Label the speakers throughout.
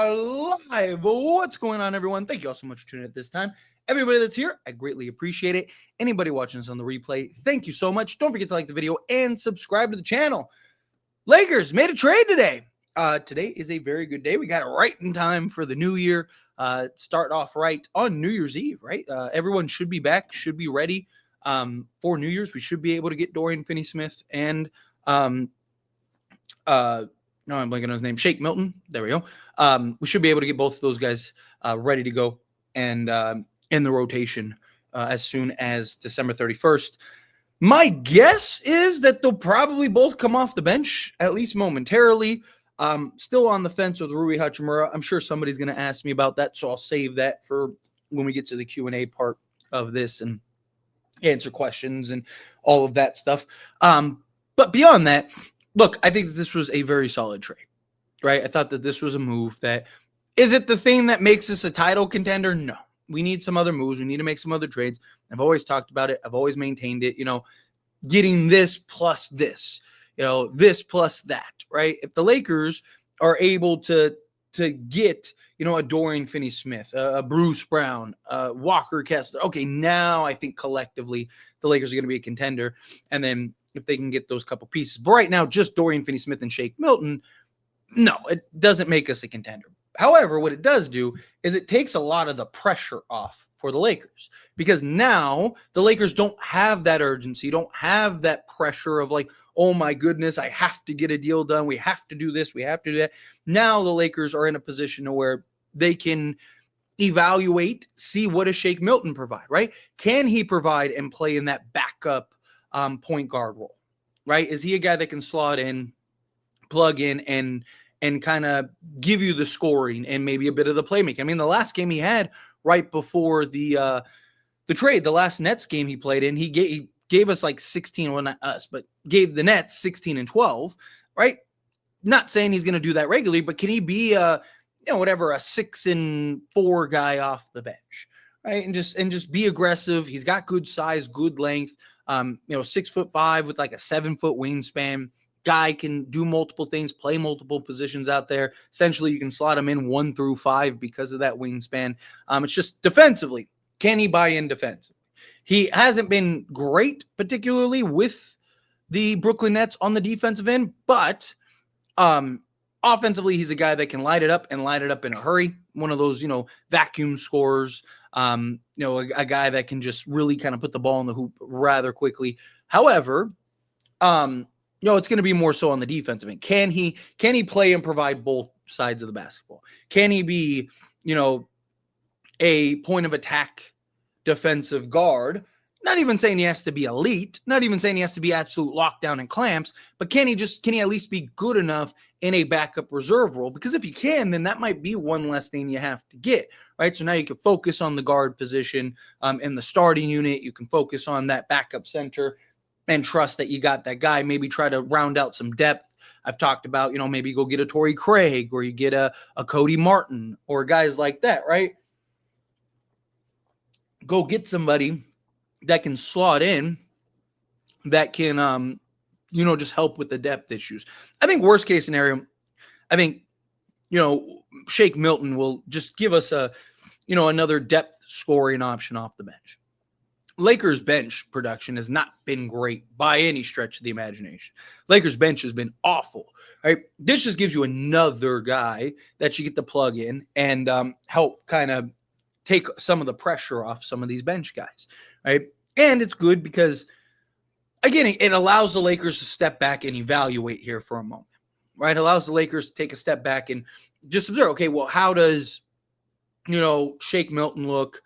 Speaker 1: are live. What's going on, everyone? Thank you all so much for tuning in at this time. Everybody that's here, I greatly appreciate it. Anybody watching us on the replay, thank you so much. Don't forget to like the video and subscribe to the channel. Lakers made a trade today. Today is a very good day. We got it right in time for the new year. Start off right on New Year's Eve, right? Everyone should be back, should be ready for New Year's. We should be able to get Dorian Finney-Smith and no, I'm blanking on his name. Shake Milton. There we go. We should be able to get both of those guys ready to go and in the rotation as soon as December 31st. My guess is that they'll probably both come off the bench, at least momentarily. Still on the fence with Rui Hachimura. I'm sure somebody's going to ask me about that, so I'll save that for when we get to the Q&A part of this and answer questions and all of that stuff. But beyond that, look, I think that this was a very solid trade, right? I thought that this was a move that, is it the thing that makes us a title contender? No. We need some other moves. We need to make some other trades. I've always talked about it. I've always maintained it, getting this plus this, this plus that, right? If the Lakers are able to get, a Dorian Finney-Smith, a Bruce Brown, Walker Kessler, okay, now I think collectively the Lakers are going to be a contender. And then if they can get those couple pieces. But right now, just Dorian Finney-Smith and Shake Milton, no, it doesn't make us a contender. However, what it does do is it takes a lot of the pressure off for the Lakers, because now the Lakers don't have that urgency, don't have that pressure of like, oh my goodness, I have to get a deal done. We have to do this. We have to do that. Now the Lakers are in a position where they can evaluate, see what does Shake Milton provide, right? Can he provide and play in that backup point guard role, right? Is he a guy that can slot in, plug in, and kind of give you the scoring and maybe a bit of the playmaking? I mean, the last game he had right before the trade, the last Nets game he played in, he gave us like 16, well, not us, but gave the Nets 16 and 12, right? Not saying he's going to do that regularly, but can he be a 6 and 4 guy off the bench, right? And just be aggressive. He's got good size, good length. 6'5" with like a 7-foot wingspan. Guy can do multiple things, play multiple positions out there. Essentially, you can slot him in 1 through 5 because of that wingspan. It's just defensively. Can he buy in defensively? He hasn't been great, particularly with the Brooklyn Nets on the defensive end, but offensively, he's a guy that can light it up and light it up in a hurry. One of those, vacuum scorers. A guy that can just really kind of put the ball in the hoop rather quickly. However, it's going to be more so on the defensive end. Can he play and provide both sides of the basketball? Can he be, a point of attack defensive guard? Not even saying he has to be elite, not even saying he has to be absolute lockdown and clamps, but can he at least be good enough in a backup reserve role? Because if you can, then that might be one less thing you have to get, right? So now you can focus on the guard position in the starting unit. You can focus on that backup center and trust that you got that guy. Maybe try to round out some depth. I've talked about, maybe go get a Torrey Craig, or you get a Cody Martin, or guys like that, right? Go get somebody that can slot in, that can, just help with the depth issues. I think worst case scenario, Shake Milton will just give us another depth scoring option off the bench. Lakers bench production has not been great by any stretch of the imagination. Lakers bench has been awful, right? This just gives you another guy that you get to plug in and help kind of take some of the pressure off some of these bench guys, right? And it's good because, again, it allows the Lakers to step back and evaluate here for a moment, right? It allows the Lakers to take a step back and just observe, okay, well, how does, Shake Milton look?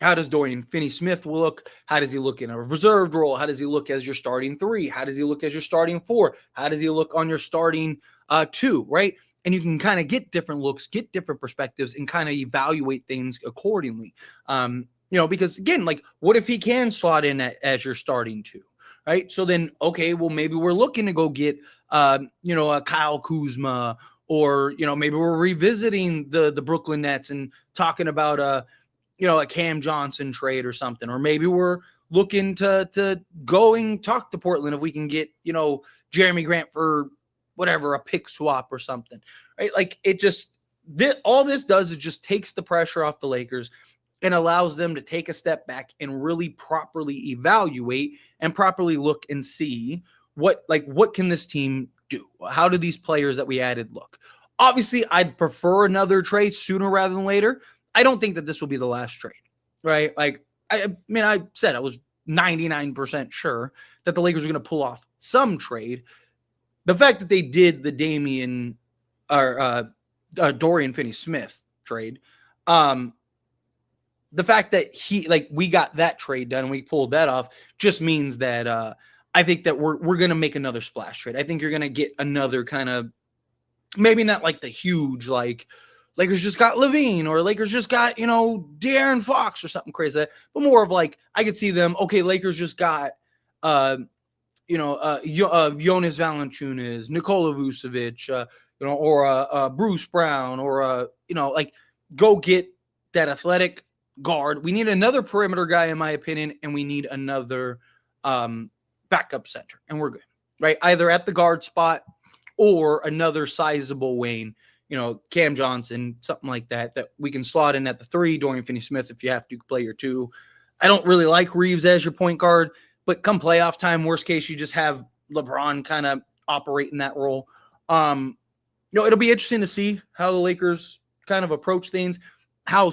Speaker 1: How does Dorian Finney-Smith look? How does he look in a reserved role? How does he look as your starting 3? How does he look as your starting 4? How does he look on your starting 2, right? And you can kind of get different looks, get different perspectives, and kind of evaluate things accordingly. Because again, like, what if he can slot in as your starting 2, right? So then, okay, well, maybe we're looking to go get, a Kyle Kuzma, or, maybe we're revisiting the Brooklyn Nets and talking about a Cam Johnson trade or something. Or maybe we're looking to going talk to Portland if we can get, Jeremy Grant for whatever, a pick swap or something, right? Like, it just, all this does is just takes the pressure off the Lakers and allows them to take a step back and really properly evaluate and properly look and see what can this team do? How do these players that we added look? Obviously, I'd prefer another trade sooner rather than later. I don't think that this will be the last trade, right? Like, I mean, I said I was 99% sure that the Lakers are going to pull off some trade. The fact that they did the Dorian Finney-Smith trade, the fact that we got that trade done and we pulled that off just means that I think that we're going to make another splash trade. I think you're going to get another kind of, maybe not like the huge, like Lakers just got Levine or Lakers just got, De'Aaron Fox or something crazy, but more of like, I could see them, okay, Lakers just got, Jonas Valanciunas, Nikola Vucevic, or Bruce Brown, or, go get that athletic guard. We need another perimeter guy, in my opinion, and we need another backup center, and we're good, right? Either at the guard spot or another sizable wing, Cam Johnson, something like that we can slot in at the 3, Dorian Finney-Smith, if you have to play your 2. I don't really like Reeves as your point guard, but come playoff time, worst case, you just have LeBron kind of operate in that role. It'll be interesting to see how the Lakers kind of approach things. How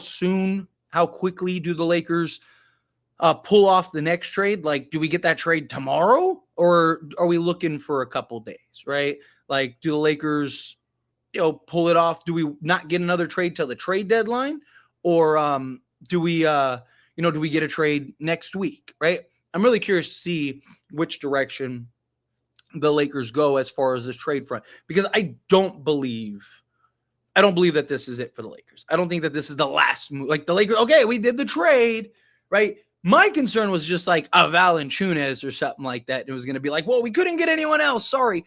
Speaker 1: quickly do the Lakers pull off the next trade? Like, do we get that trade tomorrow, or are we looking for a couple days, right? Like, do the Lakers, pull it off? Do we not get another trade till the trade deadline, or do we get a trade next week, right? I'm really curious to see which direction the Lakers go as far as this trade front, because I don't believe that this is it for the Lakers. I don't think that this is the last move. Like, the Lakers, okay, we did the trade, right? My concern was just like a Valanciunas or something like that. It was going to be like, well, we couldn't get anyone else. Sorry.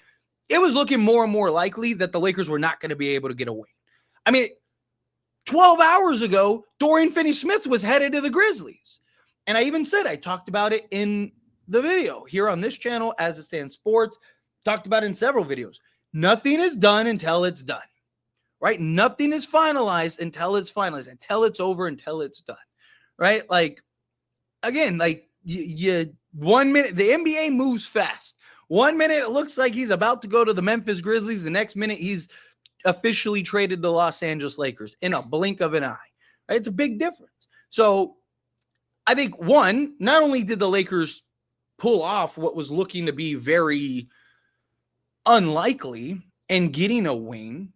Speaker 1: It was looking more and more likely that the Lakers were not going to be able to get a win. I mean, 12 hours ago, Dorian Finney-Smith was headed to the Grizzlies. And I even said, I talked about it in the video here on this channel, As It Stands Sports, talked about it in several videos. Nothing is done until it's done, right? Nothing is finalized until it's finalized, until it's over, until it's done, right? Like, again, like, you 1 minute, the NBA moves fast. 1 minute, it looks like he's about to go to the Memphis Grizzlies. The next minute, he's officially traded to Los Angeles Lakers in a blink of an eye. Right? It's a big difference. So I think, one, not only did the Lakers pull off what was looking to be very unlikely and getting a wing,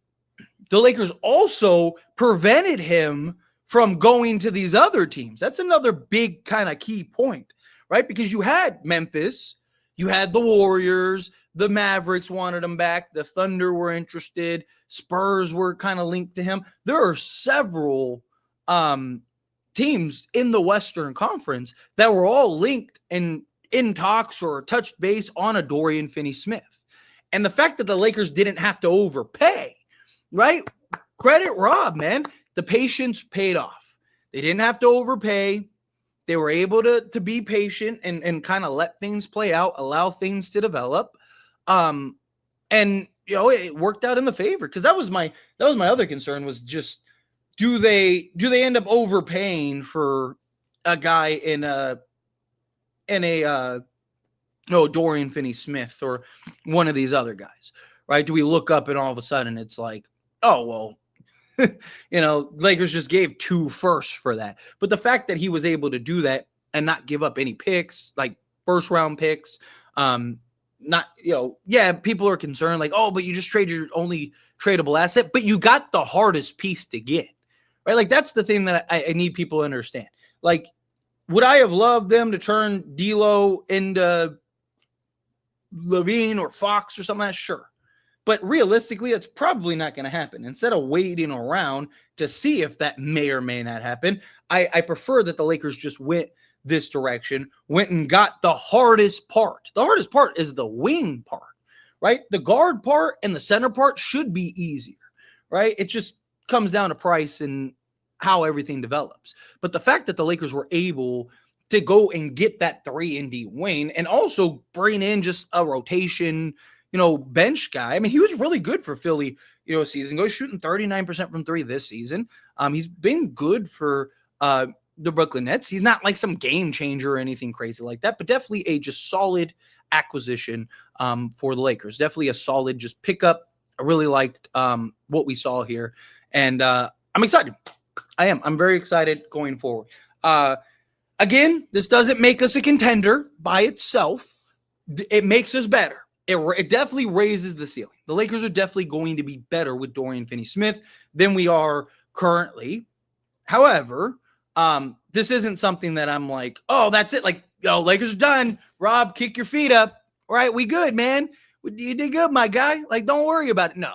Speaker 1: the Lakers also prevented him from going to these other teams. That's another big kind of key point, right? Because you had Memphis, you had the Warriors, the Mavericks wanted him back, the Thunder were interested, Spurs were kind of linked to him. There are several teams in the Western Conference that were all linked and in talks or touched base on a Dorian Finney-Smith. And the fact that the Lakers didn't have to overpay, right? Credit Rob, man. The patience paid off. They didn't have to overpay. They were able to be patient and kind of let things play out, allow things to develop. And it worked out in the favor, because that was my other concern, was just, do they end up overpaying for a guy in a Dorian Finney-Smith or one of these other guys, right? Do we look up and all of a sudden it's like, oh, well, Lakers just gave 2 firsts for that. But the fact that he was able to do that and not give up any picks, like first round picks, people are concerned like, oh, but you just traded your only tradable asset, but you got the hardest piece to get, right? Like, that's the thing that I need people to understand. Like, would I have loved them to turn D'Lo into Levine or Fox or something like that? Sure. But realistically, it's probably not going to happen. Instead of waiting around to see if that may or may not happen, I prefer that the Lakers just went this direction, went and got the hardest part. The hardest part is the wing part, right? The guard part and the center part should be easier, right? It just comes down to price and how everything develops. But the fact that the Lakers were able to go and get that 3-and-D wing and also bring in just a rotation, bench guy. I mean, he was really good for Philly, a season ago, shooting 39% from three this season. He's been good for the Brooklyn Nets. He's not like some game changer or anything crazy like that, but definitely a just solid acquisition for the Lakers. Definitely a solid just pickup. I really liked what we saw here, and I'm excited. I am. I'm very excited going forward. Again, this doesn't make us a contender by itself. It makes us better. It definitely raises the ceiling. The Lakers are definitely going to be better with Dorian Finney-Smith than we are currently. However, this isn't something that I'm like, oh, that's it. Like, Lakers are done. Rob, kick your feet up. All right, we good, man. You did good, my guy. Like, don't worry about it. No,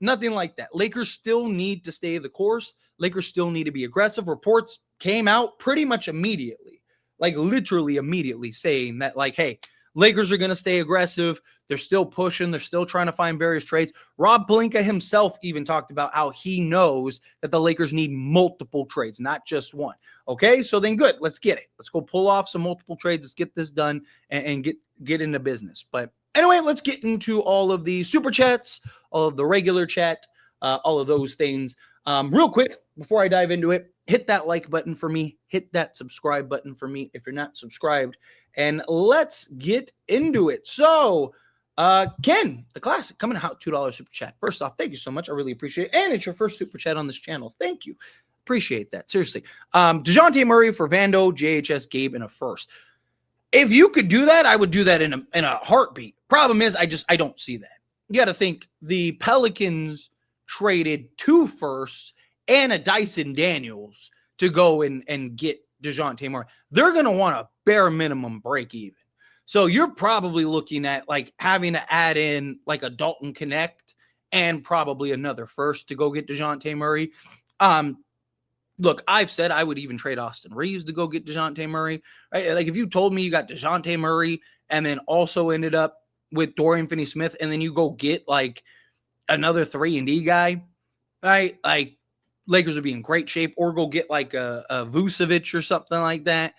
Speaker 1: nothing like that. Lakers still need to stay the course. Lakers still need to be aggressive. Reports came out pretty much immediately, like literally immediately saying that, like, hey, Lakers are going to stay aggressive. They're still pushing. They're still trying to find various trades. Rob Pelinka himself even talked about how he knows that the Lakers need multiple trades, not just one. Okay, so then good. Let's get it. Let's go pull off some multiple trades. Let's get this done and get into business. But anyway, let's get into all of the super chats, all of the regular chat, all of those things. Real quick, before I dive into it, hit that like button for me. Hit that subscribe button for me if you're not subscribed. And let's get into it. So, Ken, the classic, coming out, $2 super chat. First off, thank you so much. I really appreciate it. And it's your first super chat on this channel. Thank you. Appreciate that. Seriously. DeJounte Murray for Vando, JHS, Gabe, and a first. If you could do that, I would do that in a heartbeat. Problem is, I don't see that. You got to think the Pelicans traded 2 firsts and a Dyson Daniels to go and get DeJounte Murray. They're going to want a bare minimum break even. So you're probably looking at like having to add in like a Dalton Connect and probably another first to go get DeJounte Murray. Look, I've said I would even trade Austin Reeves to go get DeJounte Murray. Right? Like if you told me you got DeJounte Murray and then also ended up with Dorian Finney-Smith and then you go get like another 3-and-D guy, right? Like Lakers would be in great shape, or go get like a Vucevic or something like that,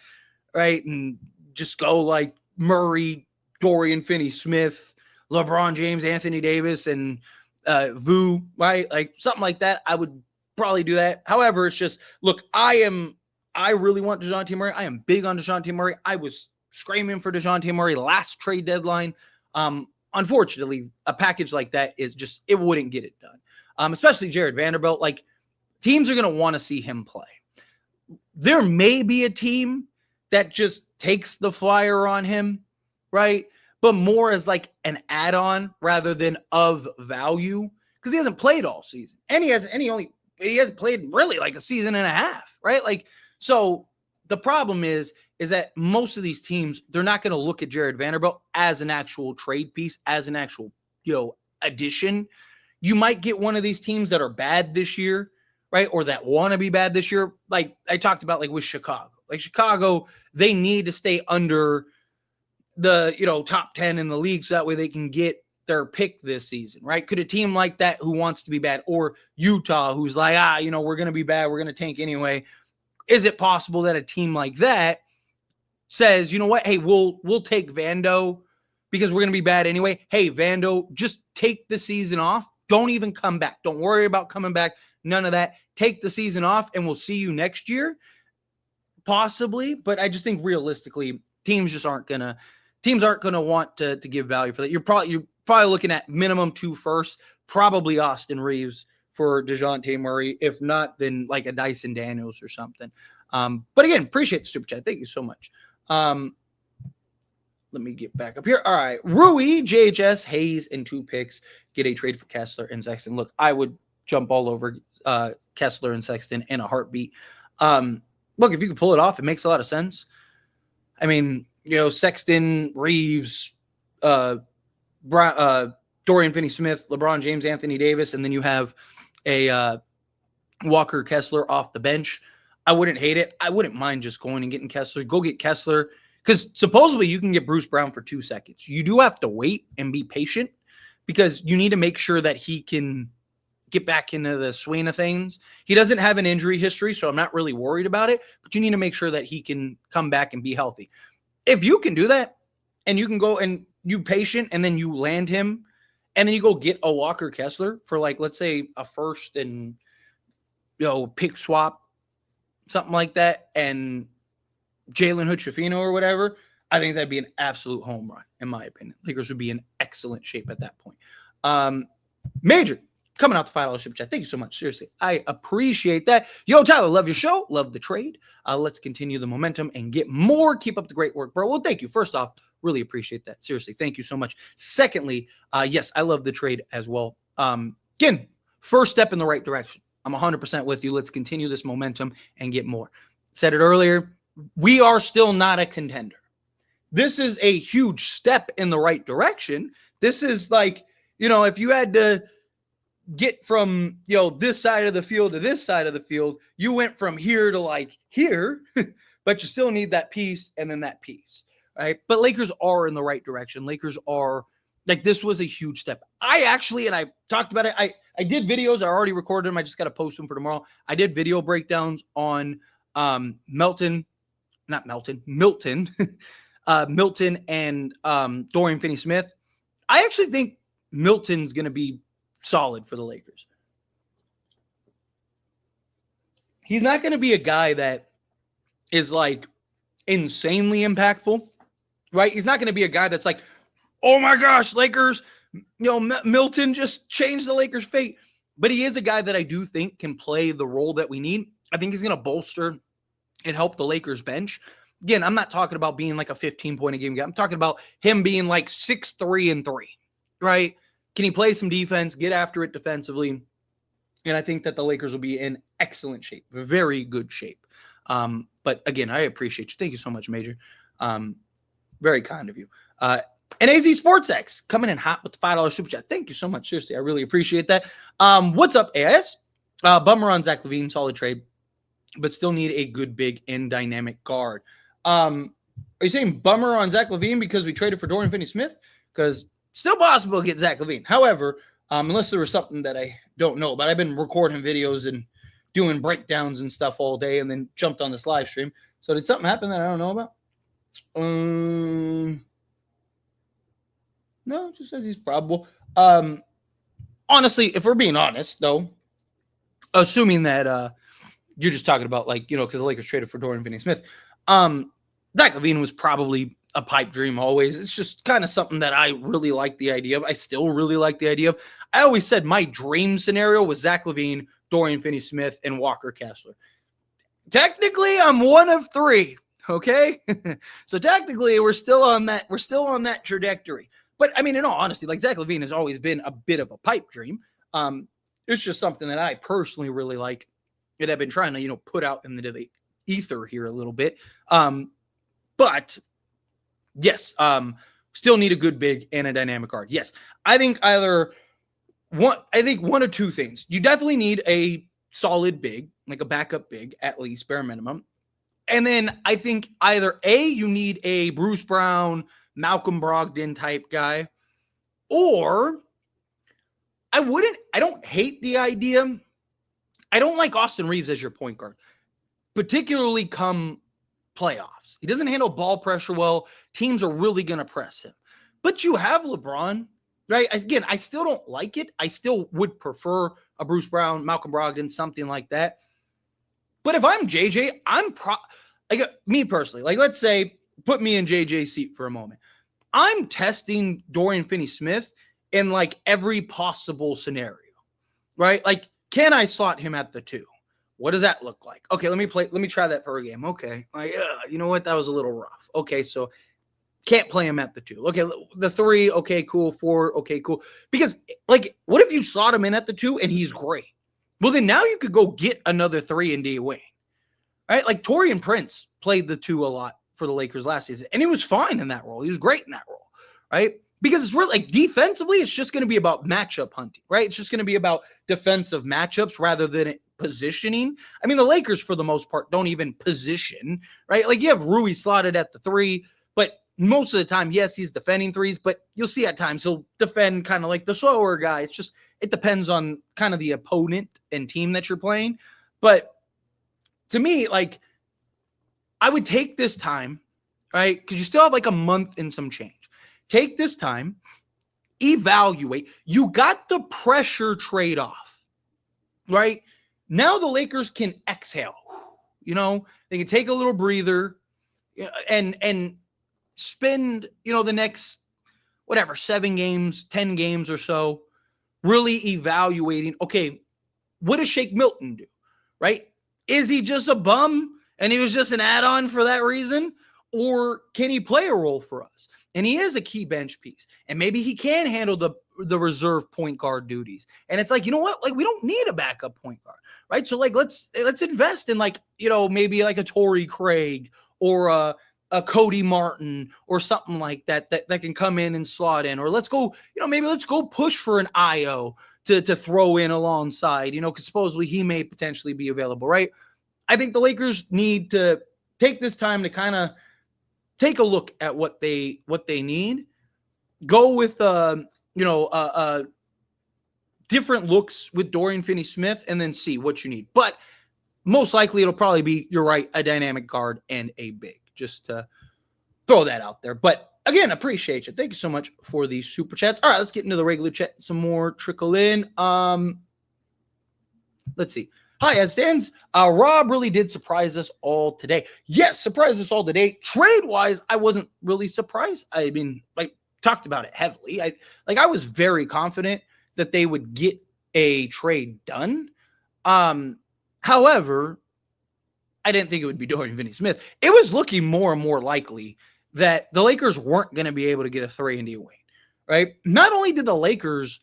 Speaker 1: right? And just go like Murray, Dorian Finney-Smith, LeBron James, Anthony Davis, and Vu, right? Like something like that. I would probably do that. However, it's just, look, I really want DeJounte Murray. I am big on DeJounte Murray. I was screaming for DeJounte Murray last trade deadline. Unfortunately, a package like that is just, it wouldn't get it done. Especially Jared Vanderbilt. Like, teams are going to want to see him play. There may be a team that just takes the flyer on him, right? But more as like an add-on rather than of value, because he hasn't played all season. And he hasn't played really like a season and a half, right? Like, so the problem is that most of these teams, they're not going to look at Jared Vanderbilt as an actual trade piece, as an actual, addition. You might get one of these teams that are bad this year, right? Or that want to be bad this year. Like I talked about, like with Chicago. Like Chicago, they need to stay under the, top 10 in the league so that way they can get their pick this season, right? Could a team like that who wants to be bad, or Utah who's like, we're going to be bad, we're going to tank anyway. Is it possible that a team like that says, you know what? Hey, we'll take Vando because we're going to be bad anyway. Hey, Vando, just take the season off. Don't even come back. Don't worry about coming back. None of that. Take the season off and we'll see you next year. Possibly, but I just think realistically, teams aren't going to want to give value for that. You're probably looking at minimum 2 firsts, probably Austin Reeves for DeJounte Murray. If not, then like a Dyson Daniels or something. But again, appreciate the super chat. Thank you so much. Let me get back up here. All right. Rui, JHS, Hayes, and 2 picks. Get a trade for Kessler and Sexton. Look, I would jump all over Kessler and Sexton in a heartbeat. Look, if you can pull it off, it makes a lot of sense. I mean, Sexton, Reeves, Dorian Finney-Smith, LeBron James, Anthony Davis, and then you have a Walker Kessler off the bench. I wouldn't hate it. I wouldn't mind just going and getting Kessler. Go get Kessler, because supposedly you can get Bruce Brown for 2 seconds. You do have to wait and be patient because you need to make sure that he can get back into the swing of things. He doesn't have an injury history, so I'm not really worried about it, but you need to make sure that he can come back and be healthy. If you can do that and you can go and you patient and then you land him and then you go get a Walker Kessler for like, let's say a first and, pick swap, something like that, and Jalen Hood-Schifino or whatever, I think that'd be an absolute home run, in my opinion. Lakers would be in excellent shape at that point. Major, coming out the $5 super chat. Thank you so much. Seriously, I appreciate that. Yo, Tyler, love your show. Love the trade. Let's continue the momentum and get more. Keep up the great work, bro. Well, thank you. First off, really appreciate that. Seriously, thank you so much. Secondly, yes, I love the trade as well. Again, first step in the right direction. I'm 100% with you. Let's continue this momentum and get more. Said it earlier, we are still not a contender. This is a huge step in the right direction. This is like, if you had to get from, this side of the field to this side of the field, you went from here to like here, but you still need that piece and then that piece, right? But Lakers are in the right direction. Lakers are like, this was a huge step. I talked about it. I did videos. I already recorded them. I just got to post them for tomorrow. I did video breakdowns on Milton and Dorian Finney-Smith. I actually think Milton's going to be solid for the Lakers. He's not going to be a guy that is like insanely impactful, right? He's not going to be a guy that's like, oh my gosh, Lakers, Milton just changed the Lakers' fate. But he is a guy that I do think can play the role that we need. I think he's going to bolster and help the Lakers bench. Again, I'm not talking about being like a 15-point-a-game guy. I'm talking about him being like 6-3-3, right? Can he play some defense, get after it defensively? And I think that the Lakers will be in excellent shape, very good shape. But again, I appreciate you. Thank you so much, Major. Very kind of you. And AZ SportsX coming in hot with the $5 super chat. Thank you so much. Seriously, I really appreciate that. What's up, AIS? Bummer on Zach LaVine, solid trade, but still need a good big and dynamic guard. Are you saying bummer on Zach LaVine because we traded for Dorian Finney-Smith? Because still possible to get Zach LaVine. However, unless there was something that I don't know, but I've been recording videos and doing breakdowns and stuff all day and then jumped on this live stream. So did something happen that I don't know about? No, it just says he's probable. Honestly, if we're being honest, though, assuming that you're just talking about because the Lakers traded for Dorian Finney-Smith, Zach LaVine was probably a pipe dream always. It's just kind of something that I really like the idea of. I still really like the idea of. I always said my dream scenario was Zach LaVine, Dorian Finney-Smith, and Walker Kessler. Technically, I'm one of three. Okay, so technically, we're still on that trajectory. But I mean, in all honesty, Zach LaVine has always been a bit of a pipe dream. It's just something that I personally really like, and I've been trying to put out into the ether here a little bit. But yes, still need a good big and a dynamic guard. Yes, I think one of two things. You definitely need a solid big, like a backup big, at least bare minimum. And then I think either A, you need a Bruce Brown, Malcolm Brogdon type guy, or I don't hate the idea. I don't like Austin Reeves as your point guard, particularly come playoffs. He doesn't handle ball pressure well. Teams are really going to press him. But you have LeBron, right? Again, I still don't like it. I still would prefer a Bruce Brown, Malcolm Brogdon, something like that. But if I'm JJ, me personally, let's say, put me in JJ's seat for a moment. I'm testing Dorian Finney-Smith in every possible scenario, right? Can I slot him at the 2? What does that look like? Okay, let me try that for a game. Okay. You know what? That was a little rough. Okay, so can't play him at the 2. Okay, the 3, okay, cool. 4, okay, cool. Because what if you slot him in at the 2 and he's great? Well, then now you could go get another 3 in D Wayne. Right? Taurean Prince played the 2 a lot for the Lakers last season, and he was fine in that role. He was great in that role, right? Because it's really defensively, it's just going to be about matchup hunting, right? It's just going to be about defensive matchups rather than positioning. I mean, the Lakers, for the most part, don't even position, right? You have Rui slotted at the 3, but most of the time, yes, he's defending 3s, but you'll see at times he'll defend kind of like the slower guy. It depends on kind of the opponent and team that you're playing. But to me, I would take this time, right? Because you still have a month and some change. Take this time, evaluate. You got the pressure trade-off, right? Now the Lakers can exhale. They can take a little breather and spend, the next, 7 games, 10 games or so, really evaluating, okay, what does Shake Milton do, right? Is he just a bum and he was just an add-on for that reason? Or can he play a role for us? And he is a key bench piece. And maybe he can handle the reserve point guard duties. And it's like, you know what? Like, we don't need a backup point guard, right? So, like, let's invest in, like, maybe like a Torrey Craig or a Cody Martin or something like that can come in and slot in. Or let's go, maybe let's go push for an IO to throw in alongside, because supposedly he may potentially be available, right? I think the Lakers need to take this time to kind of take a look at what they need. Go with different looks with Dorian Finney-Smith, and then see what you need. But most likely it'll probably be, you're right, a dynamic guard and a big. Just to throw that out there. But again, appreciate you. Thank you so much for these super chats. All right, let's get into the regular chat. Some more trickle in. Let's see. Hi, as stands, Rob really did surprise us all today. Yes, surprised us all today. Trade-wise, I wasn't really surprised. I mean, talked about it heavily. I was very confident that they would get a trade done. However, I didn't think it would be Dorian Finney-Smith. It was looking more and more likely that the Lakers weren't going to be able to get a 3-and-D Wayne, right? Not only did the Lakers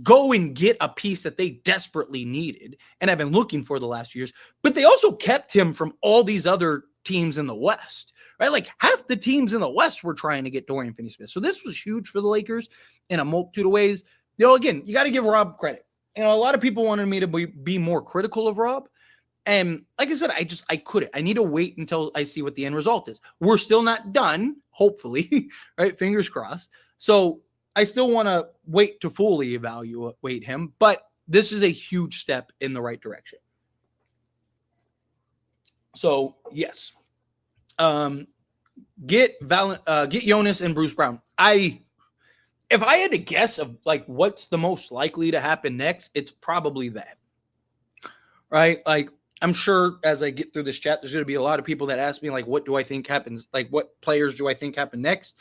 Speaker 1: go and get a piece that they desperately needed and have been looking for the last years, but they also kept him from all these other teams in the West, right? Like, half the teams in the West were trying to get Dorian Finney-Smith. So this was huge for the Lakers in a multitude of ways. Again, you got to give Rob credit. A lot of people wanted me to be more critical of Rob. And like I said, I couldn't. I need to wait until I see what the end result is. We're still not done, hopefully, right? Fingers crossed. So I still want to wait to fully evaluate him, but this is a huge step in the right direction. So yes, get Jonas and Bruce Brown. If I had to guess of like what's the most likely to happen next, it's probably that, right? Like, I'm sure as I get through this chat, there's going to be a lot of people that ask me, like, what do I think happens? Like, what players do I think happen next?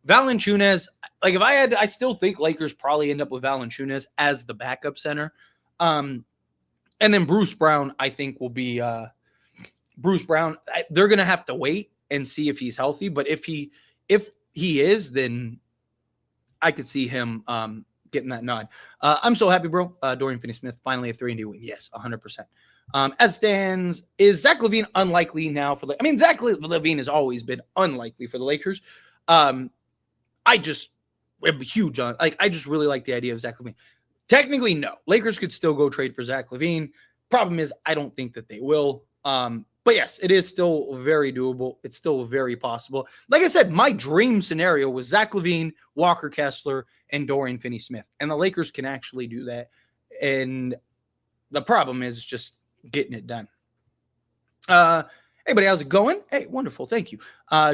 Speaker 1: Valanciunas, like, I still think Lakers probably end up with Valanciunas as the backup center. And then Bruce Brown, I think, will be Bruce Brown. They're going to have to wait and see if he's healthy. But if he is, then I could see him getting that nod. I'm so happy, bro. Dorian Finney-Smith, finally a 3-and-D win. Yes, 100%. As stands, is Zach LaVine unlikely now for the? I mean, Zach LaVine has always been unlikely for the Lakers. I just am huge on, like, I just really like the idea of Zach LaVine. Technically, no. Lakers could still go trade for Zach LaVine. Problem is, I don't think that they will. But yes, it is still very doable. It's still very possible. Like I said, my dream scenario was Zach LaVine, Walker Kessler, and Dorian Finney-Smith. And the Lakers can actually do that. And the problem is just getting it done. Hey, buddy, how's it going? Hey, wonderful. Thank you.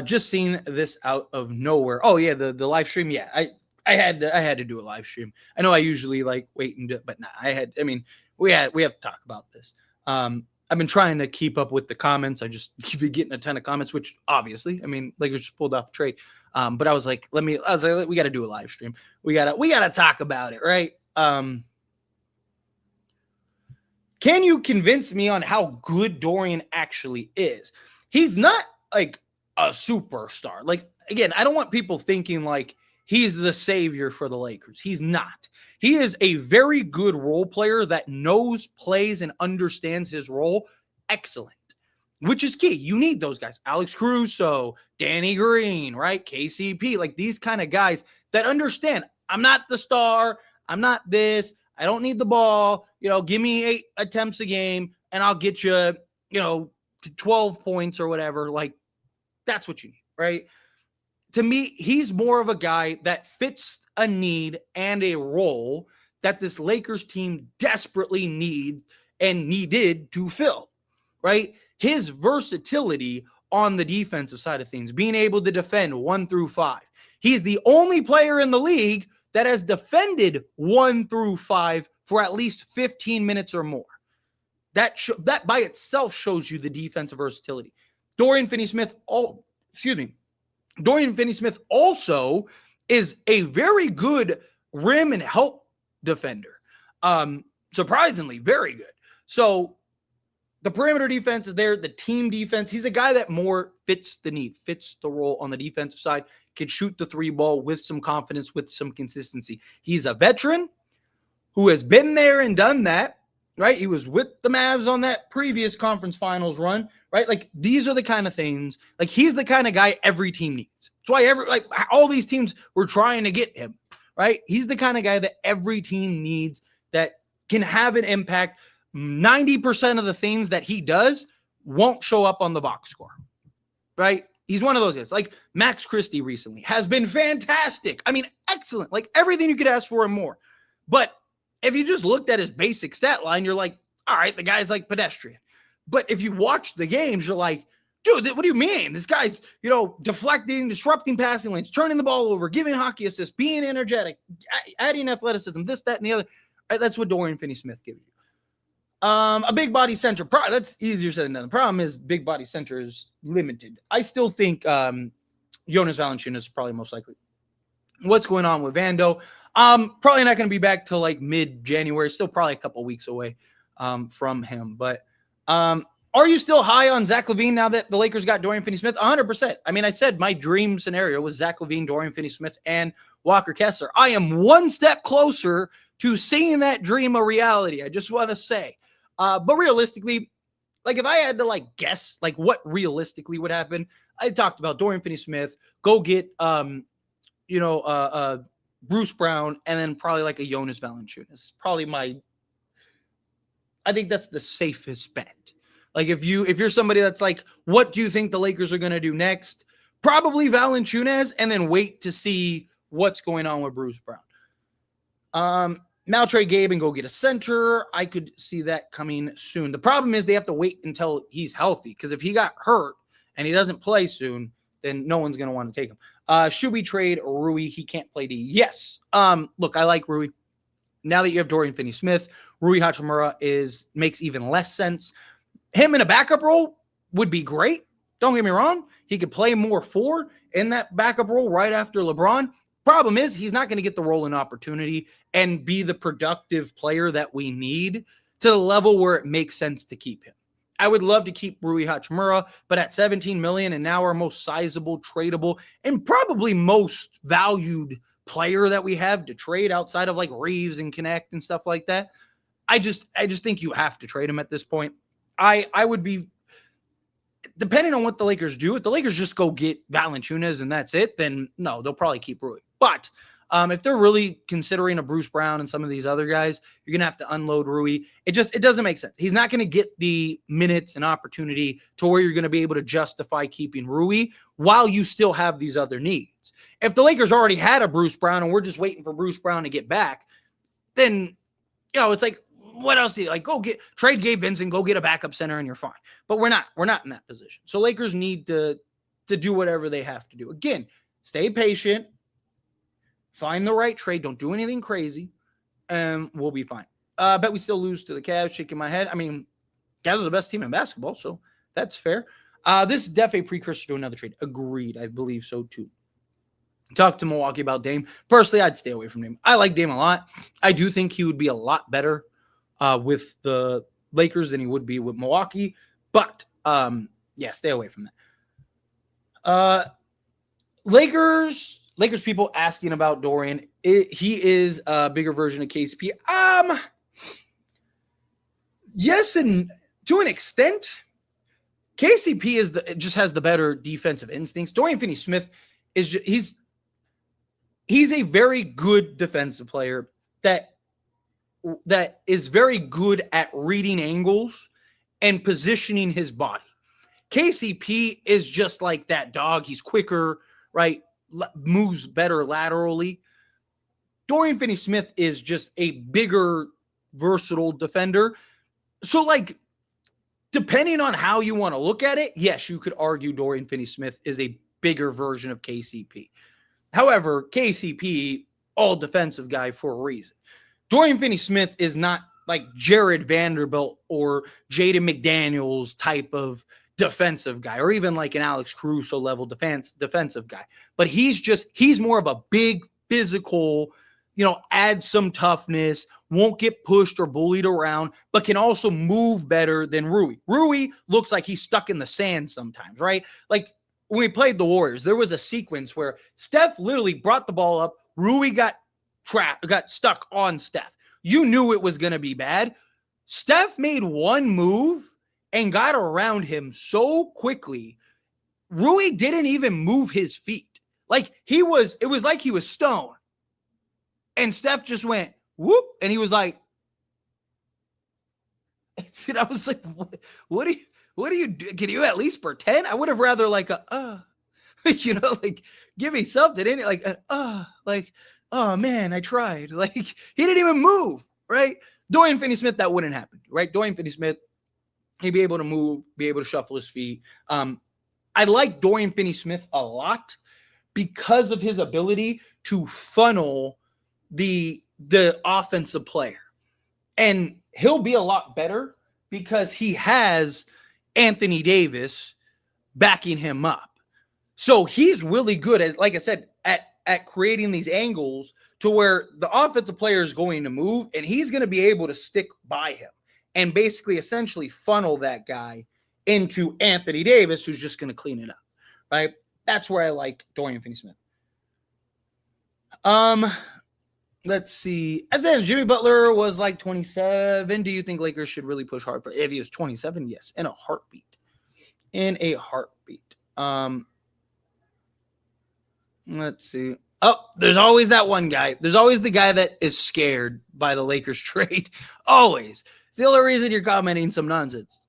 Speaker 1: Just seen this out of nowhere. Oh, yeah, the live stream. Yeah, I had to do a live stream. I know I usually like wait and do it, but nah, we have to talk about this. I've been trying to keep up with the comments. I just keep getting a ton of comments, which obviously, Lakers just pulled off the trade. But I was like, we got to do a live stream. We got to talk about it, right? Can you convince me on how good Dorian actually is? He's not like a superstar. Like, again, I don't want people thinking like he's the savior for the Lakers. He's not. He is a very good role player that knows, plays, and understands his role. Excellent, which is key. You need those guys. Alex Caruso, Danny Green, right? KCP, like these kind of guys that understand, I'm not the star. I'm not this. I don't need the ball. Give me 8 attempts a game and I'll get you, to 12 points or whatever. Like, that's what you need, right? To me, he's more of a guy that fits a need and a role that this Lakers team desperately needed to fill, right? His versatility on the defensive side of things, being able to defend 1 through 5. He's the only player in the league that has defended 1 through 5 for at least 15 minutes or more. That by itself shows you the defensive versatility. Dorian Finney-Smith, Dorian Finney-Smith also is a very good rim and help defender. Surprisingly, very good. So the perimeter defense is there, the team defense. He's a guy that more fits the need, fits the role on the defensive side, can shoot the 3 ball with some confidence, with some consistency. He's a veteran who has been there and done that, right? He was with the Mavs on that previous conference finals run, right? Like, these are the kind of things, like, he's the kind of guy every team needs. That's why all these teams were trying to get him, right? He's the kind of guy that every team needs, that can have an impact. 90% of the things that he does won't show up on the box score, right? He's one of those guys. Like Max Christie recently has been fantastic. I mean, excellent. Like, everything you could ask for and more. But if you just looked at his basic stat line, you're like, all right, the guy's like pedestrian. But if you watch the games, you're like, dude, what do you mean? This guy's, deflecting, disrupting passing lanes, turning the ball over, giving hockey assists, being energetic, adding athleticism, this, that, and the other. Right? That's what Dorian Finney-Smith gives you. A big body center. That's easier said than done. The problem is big body center is limited. I still think Jonas Valanciunas is probably most likely. What's going on with Vando? Probably not going to be back till like mid-January. Still probably a couple weeks away from him. But are you still high on Zach LaVine now that the Lakers got Dorian Finney-Smith? 100%. I mean, I said my dream scenario was Zach LaVine, Dorian Finney-Smith, and Walker Kessler. I am one step closer to seeing that dream a reality. I just want to say. But realistically, like, if I had to like guess like what realistically would happen, I talked about Dorian Finney-Smith, go get Bruce Brown, and then probably like a Jonas Valanciunas. Probably I think that's the safest bet. Like, if you're somebody that's like, what do you think the Lakers are going to do next? Probably Valanciunas, and then wait to see what's going on with Bruce Brown. Now trade Gabe and go get a center. I could see that coming soon. The problem is they have to wait until he's healthy, because if he got hurt and he doesn't play soon, then no one's going to want to take him. Should we trade Rui? He can't play D. Yes. Look, I like Rui. Now that you have Dorian Finney-Smith, Rui Hachimura makes even less sense. Him in a backup role would be great. Don't get me wrong. He could play more 4 in that backup role right after LeBron. Problem is, he's not going to get the role and opportunity and be the productive player that we need to the level where it makes sense to keep him. I would love to keep Rui Hachimura, but at $17 million and now our most sizable, tradable, and probably most valued player that we have to trade outside of like Reeves and Connect and stuff like that, I just think you have to trade him at this point. I would be, depending on what the Lakers do, if the Lakers just go get Valanciunas and that's it, then no, they'll probably keep Rui. But if they're really considering a Bruce Brown and some of these other guys, you're going to have to unload Rui. It doesn't make sense. He's not going to get the minutes and opportunity to where you're going to be able to justify keeping Rui while you still have these other needs. If the Lakers already had a Bruce Brown and we're just waiting for Bruce Brown to get back, then, it's like, what else do you like? Go trade Gabe Vincent, go get a backup center and you're fine. But we're not in that position. So Lakers need to do whatever they have to do. Again, stay patient. Find the right trade. Don't do anything crazy, and we'll be fine. I bet we still lose to the Cavs. Shaking my head. I mean, Cavs are the best team in basketball, so that's fair. This is definitely a precursor to another trade. Agreed. I believe so, too. Talk to Milwaukee about Dame. Personally, I'd stay away from Dame. I like Dame a lot. I do think he would be a lot better with the Lakers than he would be with Milwaukee. But, stay away from that. Lakers people asking about Dorian. He is a bigger version of KCP. Yes, and to an extent, KCP just has the better defensive instincts. Dorian Finney-Smith he's a very good defensive player that is very good at reading angles and positioning his body. KCP is just like that dog. He's quicker, right? Moves better laterally. Dorian Finney-Smith is just a bigger, versatile defender. So, like, depending on how you want to look at it, yes, you could argue Dorian Finney-Smith is a bigger version of KCP. However, KCP, all defensive guy for a reason. Dorian Finney-Smith is not like Jared Vanderbilt or Jaden McDaniels type of defensive guy, or even like an Alex Caruso level defensive guy. But he's more of a big physical, add some toughness, won't get pushed or bullied around, but can also move better than Rui. Rui looks like he's stuck in the sand sometimes, right? Like when we played the Warriors, there was a sequence where Steph literally brought the ball up, Rui got stuck on Steph. You knew it was going to be bad. Steph made one move and got around him so quickly. Rui didn't even move his feet. Like it was like he was stoned. And Steph just went, whoop. And he was like, and I was like, what do you do? Can you at least pretend? I would have rather like like give me something. Like, oh man, I tried. Like he didn't even move, right? Dorian Finney-Smith, that wouldn't happen, right? Dorian Finney-Smith, he'd be able to move, be able to shuffle his feet. I like Dorian Finney-Smith a lot because of his ability to funnel the offensive player. And he'll be a lot better because he has Anthony Davis backing him up. So he's really good, as like I said, at creating these angles to where the offensive player is going to move and he's going to be able to stick by him and basically essentially funnel that guy into Anthony Davis, who's just going to clean it up, right? That's where I like Dorian Finney-Smith. Let's see. As in, Jimmy Butler was like 27. Do you think Lakers should really push hard for? If he was 27, yes, in a heartbeat. In a heartbeat. Let's see. Oh, there's always that one guy. There's always the guy that is scared by the Lakers trade. Always. It's the only reason you're commenting some nonsense.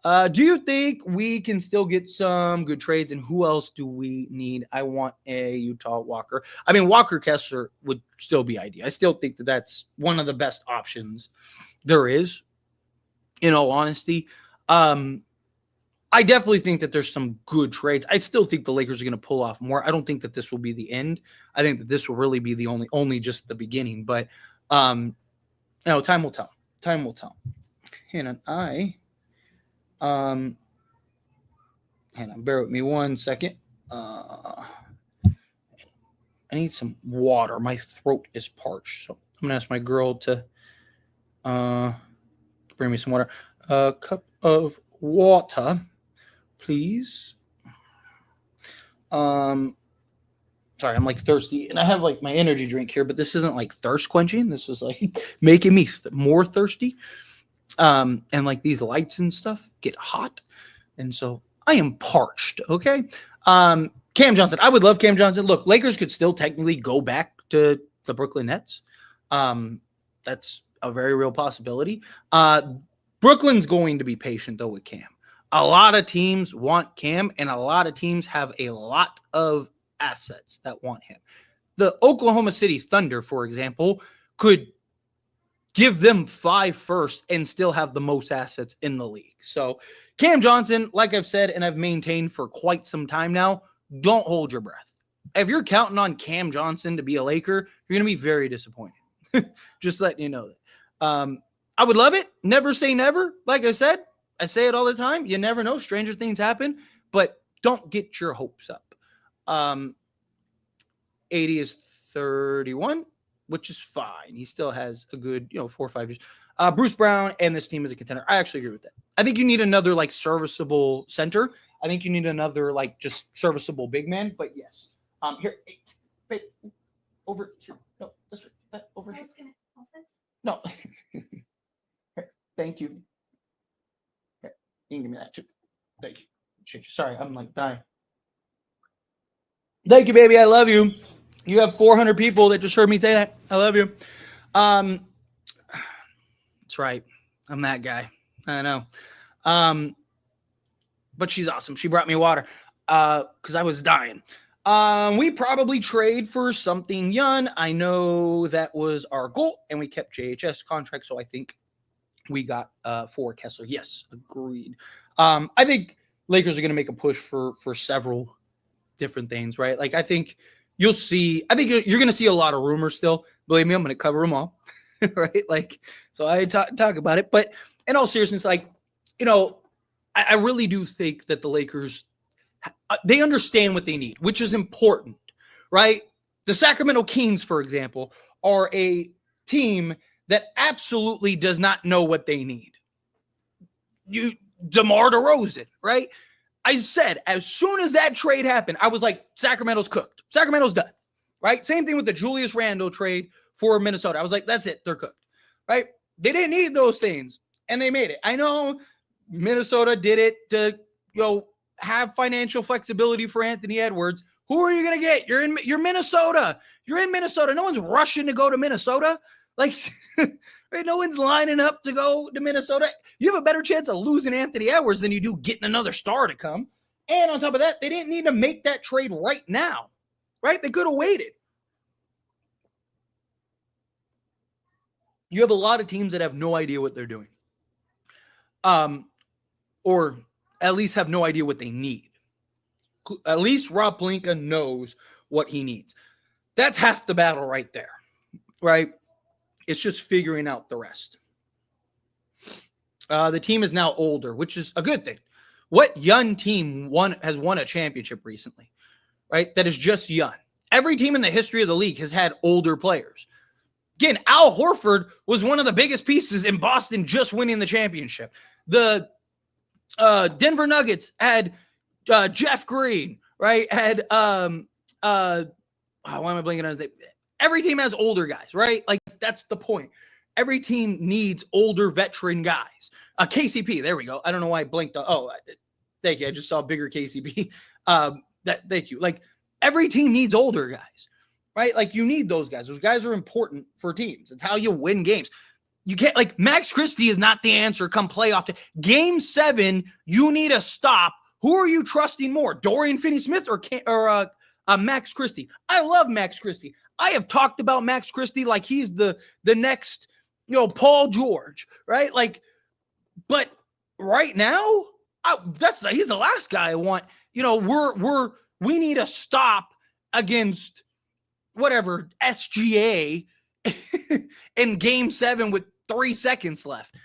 Speaker 1: Do you think we can still get some good trades? And who else do we need? I want a Utah Walker. I mean, Walker Kessler would still be ideal. I still think that that's one of the best options there is, in all honesty. I definitely think that there's some good trades. I still think the Lakers are going to pull off more. I don't think that this will be the end. I think that this will really be the only just the beginning. But, time will tell. Time will tell. Hang on, bear with me 1 second. I need some water. My throat is parched. So I'm going to ask my girl to bring me some water. A cup of water, please. Sorry, I'm like thirsty. And I have like my energy drink here, but this isn't like thirst quenching. This is like making me more thirsty. And like these lights and stuff get hot. And so I am parched. Okay. Cam Johnson. I would love Cam Johnson. Look, Lakers could still technically go back to the Brooklyn Nets. That's a very real possibility. Brooklyn's going to be patient though with Cam. A lot of teams want Cam and a lot of teams have a lot of assets that want him. The Oklahoma City Thunder, for example, could give them 5 firsts and still have the most assets in the league. So Cam Johnson, like I've said, and I've maintained for quite some time now, don't hold your breath. If you're counting on Cam Johnson to be a Laker, you're going to be very disappointed. Just letting you know that. I would love it. Never say never. Like I said, I say it all the time. You never know. Stranger things happen, but don't get your hopes up. 80 is 31. Which is fine. He still has a good, 4 or 5 years. Bruce Brown and this team is a contender. I actually agree with that. I think you need another like serviceable center. I think you need another like just serviceable big man. But yes, here, hey, over here. No, this way. Over here. No. Here, thank you. Here, you can give me that too. Thank you. Sorry, I'm like dying. Thank you, baby. I love you. You have 400 people that just heard me say that. I love you. That's right. I'm that guy. I know. But she's awesome. She brought me water because I was dying. We probably trade for something young. I know that was our goal, and we kept JHS contract, so I think we got for Kessler. Yes, agreed. I think Lakers are going to make a push for several different things, right? Like I think you'll see. I think you're going to see a lot of rumors still. Believe me, I'm going to cover them all, right? Like so, I talk about it. But in all seriousness, like I really do think that the Lakers they understand what they need, which is important, right? The Sacramento Kings, for example, are a team that absolutely does not know what they need. DeMar DeRozan, right? I said as soon as that trade happened, I was like, Sacramento's cooked. Sacramento's done, right? Same thing with the Julius Randle trade for Minnesota. I was like, that's it. They're cooked, right? They didn't need those things, and they made it. I know Minnesota did it to, have financial flexibility for Anthony Edwards. Who are you going to get? You're Minnesota. You're in Minnesota. No one's rushing to go to Minnesota. Like, right? No one's lining up to go to Minnesota. You have a better chance of losing Anthony Edwards than you do getting another star to come. And on top of that, they didn't need to make that trade right now, right? They could have waited. You have a lot of teams that have no idea what they're doing. Or at least have no idea what they need. At least Rob Pelinka knows what he needs. That's half the battle right there, right? It's just figuring out the rest. The team is now older, which is a good thing. What young team has won a championship recently, right? That is just young. Every team in the history of the league has had older players. Again, Al Horford was one of the biggest pieces in Boston just winning the championship. The Denver Nuggets had Jeff Green, right? Had why am I blanking on his name? Every team has older guys, right? Like that's the point. Every team needs older veteran guys. KCP, there we go. I don't know why I blinked. Thank you. I just saw bigger KCP. Thank you. Like every team needs older guys, right? Like you need those guys. Those guys are important for teams. It's how you win games. You can't like Max Christie is not the answer come playoff day. Game 7, you need a stop. Who are you trusting more, Dorian Finney-Smith or Max Christie? I love Max Christie. I have talked about Max Christie like he's the next, Paul George, right? Like, but right now, he's the last guy I want. We need a stop against whatever SGA in Game 7 with 3 seconds left.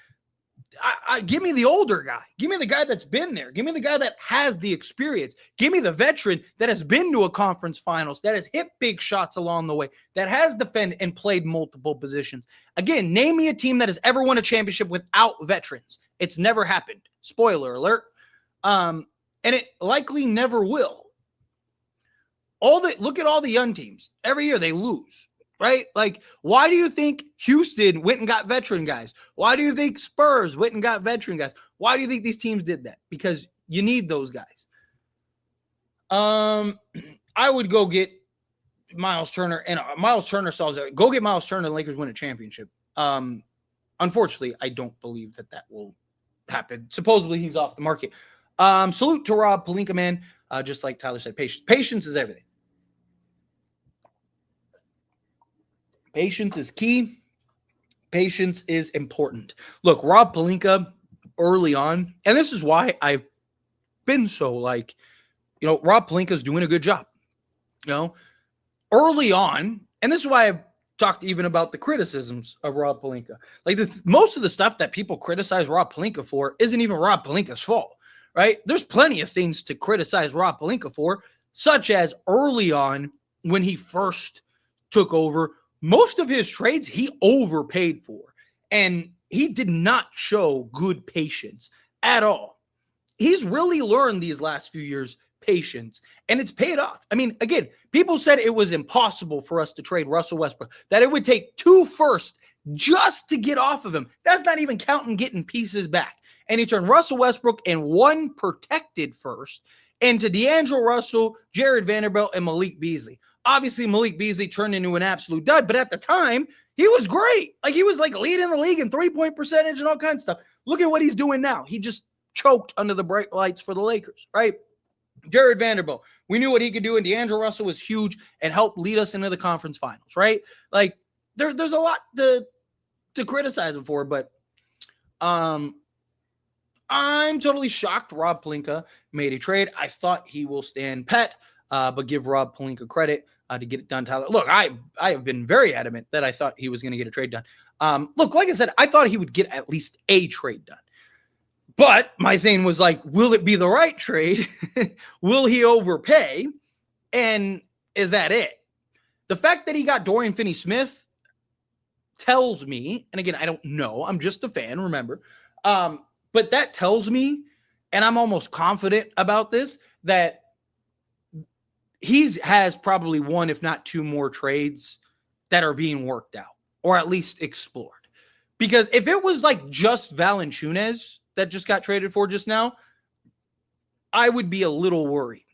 Speaker 1: Give me the older guy. Give me the guy that's been there. Give me the guy that has the experience. Give me the veteran that has been to a conference finals, that has hit big shots along the way, that has defended and played multiple positions. Again, name me a team that has ever won a championship without veterans. It's never happened. Spoiler alert. And it likely never will. Look at all the young teams. Every year they lose. Right? Like, why do you think Houston went and got veteran guys? Why do you think Spurs went and got veteran guys? Why do you think these teams did that? Because you need those guys. I would go get Miles Turner, and Miles Turner solves it. Go get Miles Turner, and the Lakers win a championship. Unfortunately, I don't believe that will happen. Supposedly, he's off the market. Salute to Rob Pelinka, man. Just like Tyler said, patience is everything. Patience is key. Patience is important. Look, Rob Pelinka early on, and this is why I've been so Rob Pelinka's doing a good job. Early on, and this is why I've talked even about the criticisms of Rob Pelinka. Like most of the stuff that people criticize Rob Pelinka for isn't even Rob Pelinka's fault, right? There's plenty of things to criticize Rob Pelinka for, such as early on when he first took over. Most of his trades he overpaid for, and he did not show good patience at all. He's really learned these last few years patience, and it's paid off. I mean, again, people said it was impossible for us to trade Russell Westbrook, that it would take 2 firsts just to get off of him. That's not even counting getting pieces back. And he turned Russell Westbrook and 1 protected first into D'Angelo Russell, Jared Vanderbilt, and Malik Beasley. Obviously, Malik Beasley turned into an absolute dud, but at the time, he was great. Like, he was like leading the league in 3-point percentage and all kinds of stuff. Look at what he's doing now. He just choked under the bright lights for the Lakers, right? Jared Vanderbilt, we knew what he could do, and D'Angelo Russell was huge and helped lead us into the conference finals, right? Like, there's a lot to criticize him for, but I'm totally shocked Rob Pelinka made a trade. I thought he will stand pat, but give Rob Pelinka credit to get it done. Tyler, look, I have been very adamant that I thought he was going to get a trade done. Look, like I said, I thought he would get at least a trade done. But my thing was like, will it be the right trade? Will he overpay? And is that it? The fact that he got Dorian Finney-Smith tells me, and again, I don't know, I'm just a fan, remember, but that tells me, and I'm almost confident about this, that he has probably one, if not two more trades that are being worked out, or at least explored. Because if it was like just Valanciunas that just got traded for just now, I would be a little worried.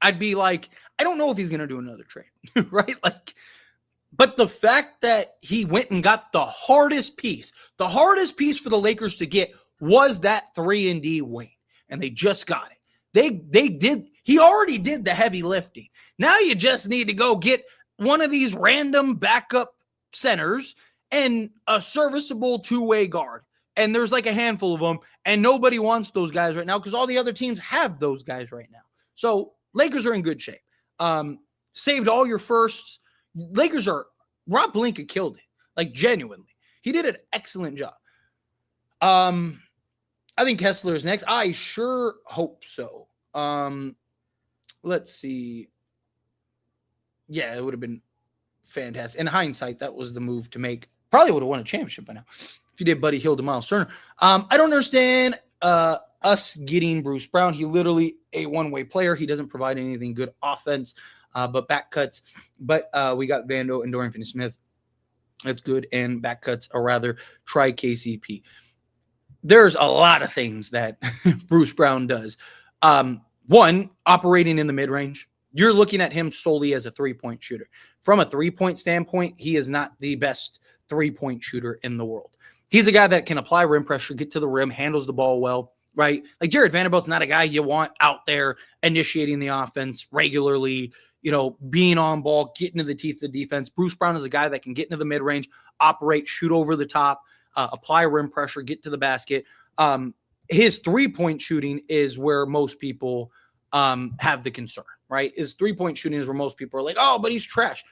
Speaker 1: I'd be like, I don't know if he's going to do another trade, right? Like, but the fact that he went and got the hardest piece for the Lakers to get was that 3-and-D wing, and they just got it. He already did the heavy lifting. Now you just need to go get one of these random backup centers and a serviceable two-way guard. And there's like a handful of them, and nobody wants those guys right now because all the other teams have those guys right now. So Lakers are in good shape. Saved all your firsts. Rob Pelinka killed it. Like, genuinely. He did an excellent job. I think Kessler is next. I sure hope so. Let's see. Yeah, it would have been fantastic. In hindsight, that was the move to make. Probably would have won a championship by now if you did Buddy Hield to Miles Turner. I don't understand us getting Bruce Brown. He literally a one-way player. He doesn't provide anything good offense, but back cuts. But we got Vando and Dorian Finney-Smith. That's good. And back cuts, or rather, try KCP. There's a lot of things that Bruce Brown does. One, operating in the mid-range. You're looking at him solely as a three-point shooter. From a three-point standpoint, he is not the best three-point shooter in the world. He's a guy that can apply rim pressure, get to the rim, handles the ball well, right? Like Jared Vanderbilt's not a guy you want out there initiating the offense regularly, being on ball, getting to the teeth of the defense. Bruce Brown is a guy that can get into the mid-range, operate, shoot over the top, apply rim pressure, get to the basket. His three-point shooting is where most people have the concern, right? His three-point shooting is where most people are like, oh, but he's trash.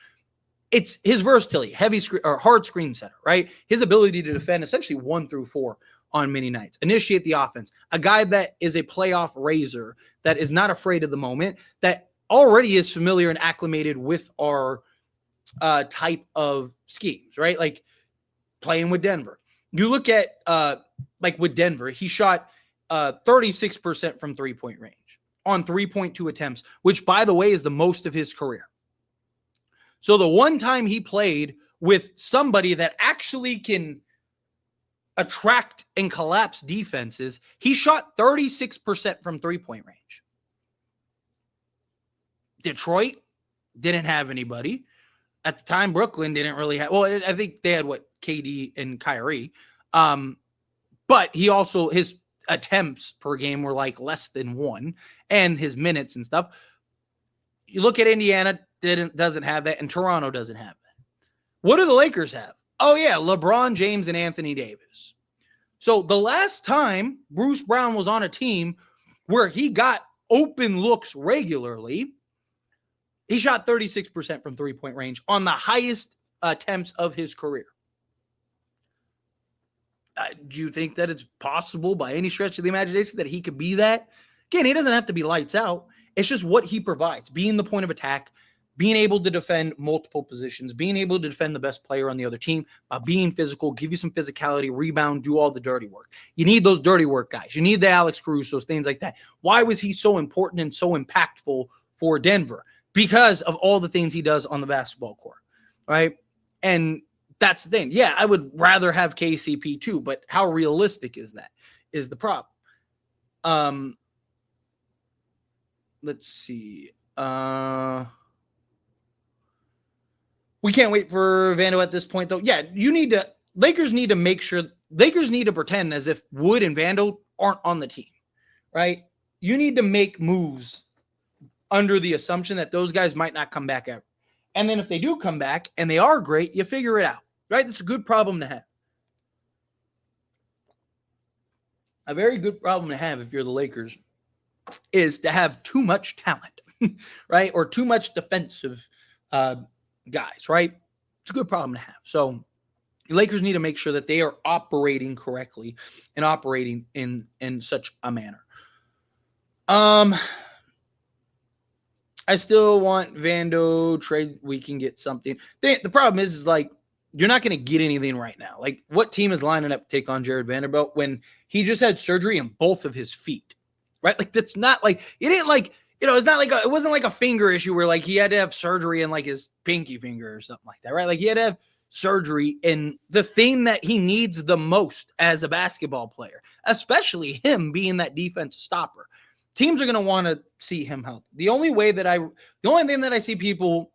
Speaker 1: It's his versatility, heavy screen or hard screen setter, right? His ability to defend essentially 1 through 4 on many nights, initiate the offense, a guy that is a playoff raiser, that is not afraid of the moment, that already is familiar and acclimated with our type of schemes, right? Like playing with Denver. You look at like with Denver, he shot 36% from three-point range on 3.2 attempts, which, by the way, is the most of his career. So the one time he played with somebody that actually can attract and collapse defenses, he shot 36% from three-point range. Detroit didn't have anybody. At the time, Brooklyn didn't really have, well, I think they had KD and Kyrie. But he also, his attempts per game were like less than 1, and his minutes and stuff. You look at Indiana, doesn't have that, and Toronto doesn't have that. What do the Lakers have? Oh, yeah, LeBron James and Anthony Davis. So the last time Bruce Brown was on a team where he got open looks regularly, he shot 36% from three-point range on the highest attempts of his career. Do you think that it's possible by any stretch of the imagination that he could be that? Again, he doesn't have to be lights out. It's just what he provides, being the point of attack, being able to defend multiple positions, being able to defend the best player on the other team, being physical, give you some physicality, rebound, do all the dirty work. You need those dirty work guys. You need the Alex Caruso's, things like that. Why was he so important and so impactful for Denver? Because of all the things he does on the basketball court, right? And that's the thing. Yeah, I would rather have KCP too, but how realistic is that is the problem. Let's see. We can't wait for Vando at this point, though. Yeah, Lakers need to pretend as if Wood and Vando aren't on the team, right? You need to make moves under the assumption that those guys might not come back ever. And then if they do come back and they are great, you figure it out, right? That's a good problem to have. a very good problem to have if you're the Lakers is to have too much talent, right? Or too much defensive guys, right? It's a good problem to have. So the Lakers need to make sure that they are operating correctly and operating in such a manner. I still want Vando trade. We can get something. The problem is like, you're not going to get anything right now. Like, what team is lining up to take on Jared Vanderbilt when he just had surgery in both of his feet, right? Like, that's not like, it ain't like, it's not like, it wasn't like a finger issue where like he had to have surgery in like his pinky finger or something like that, right? Like, he had to have surgery in the thing that he needs the most as a basketball player, especially him being that defensive stopper. Teams are going to want to see him healthy. The only thing that I see people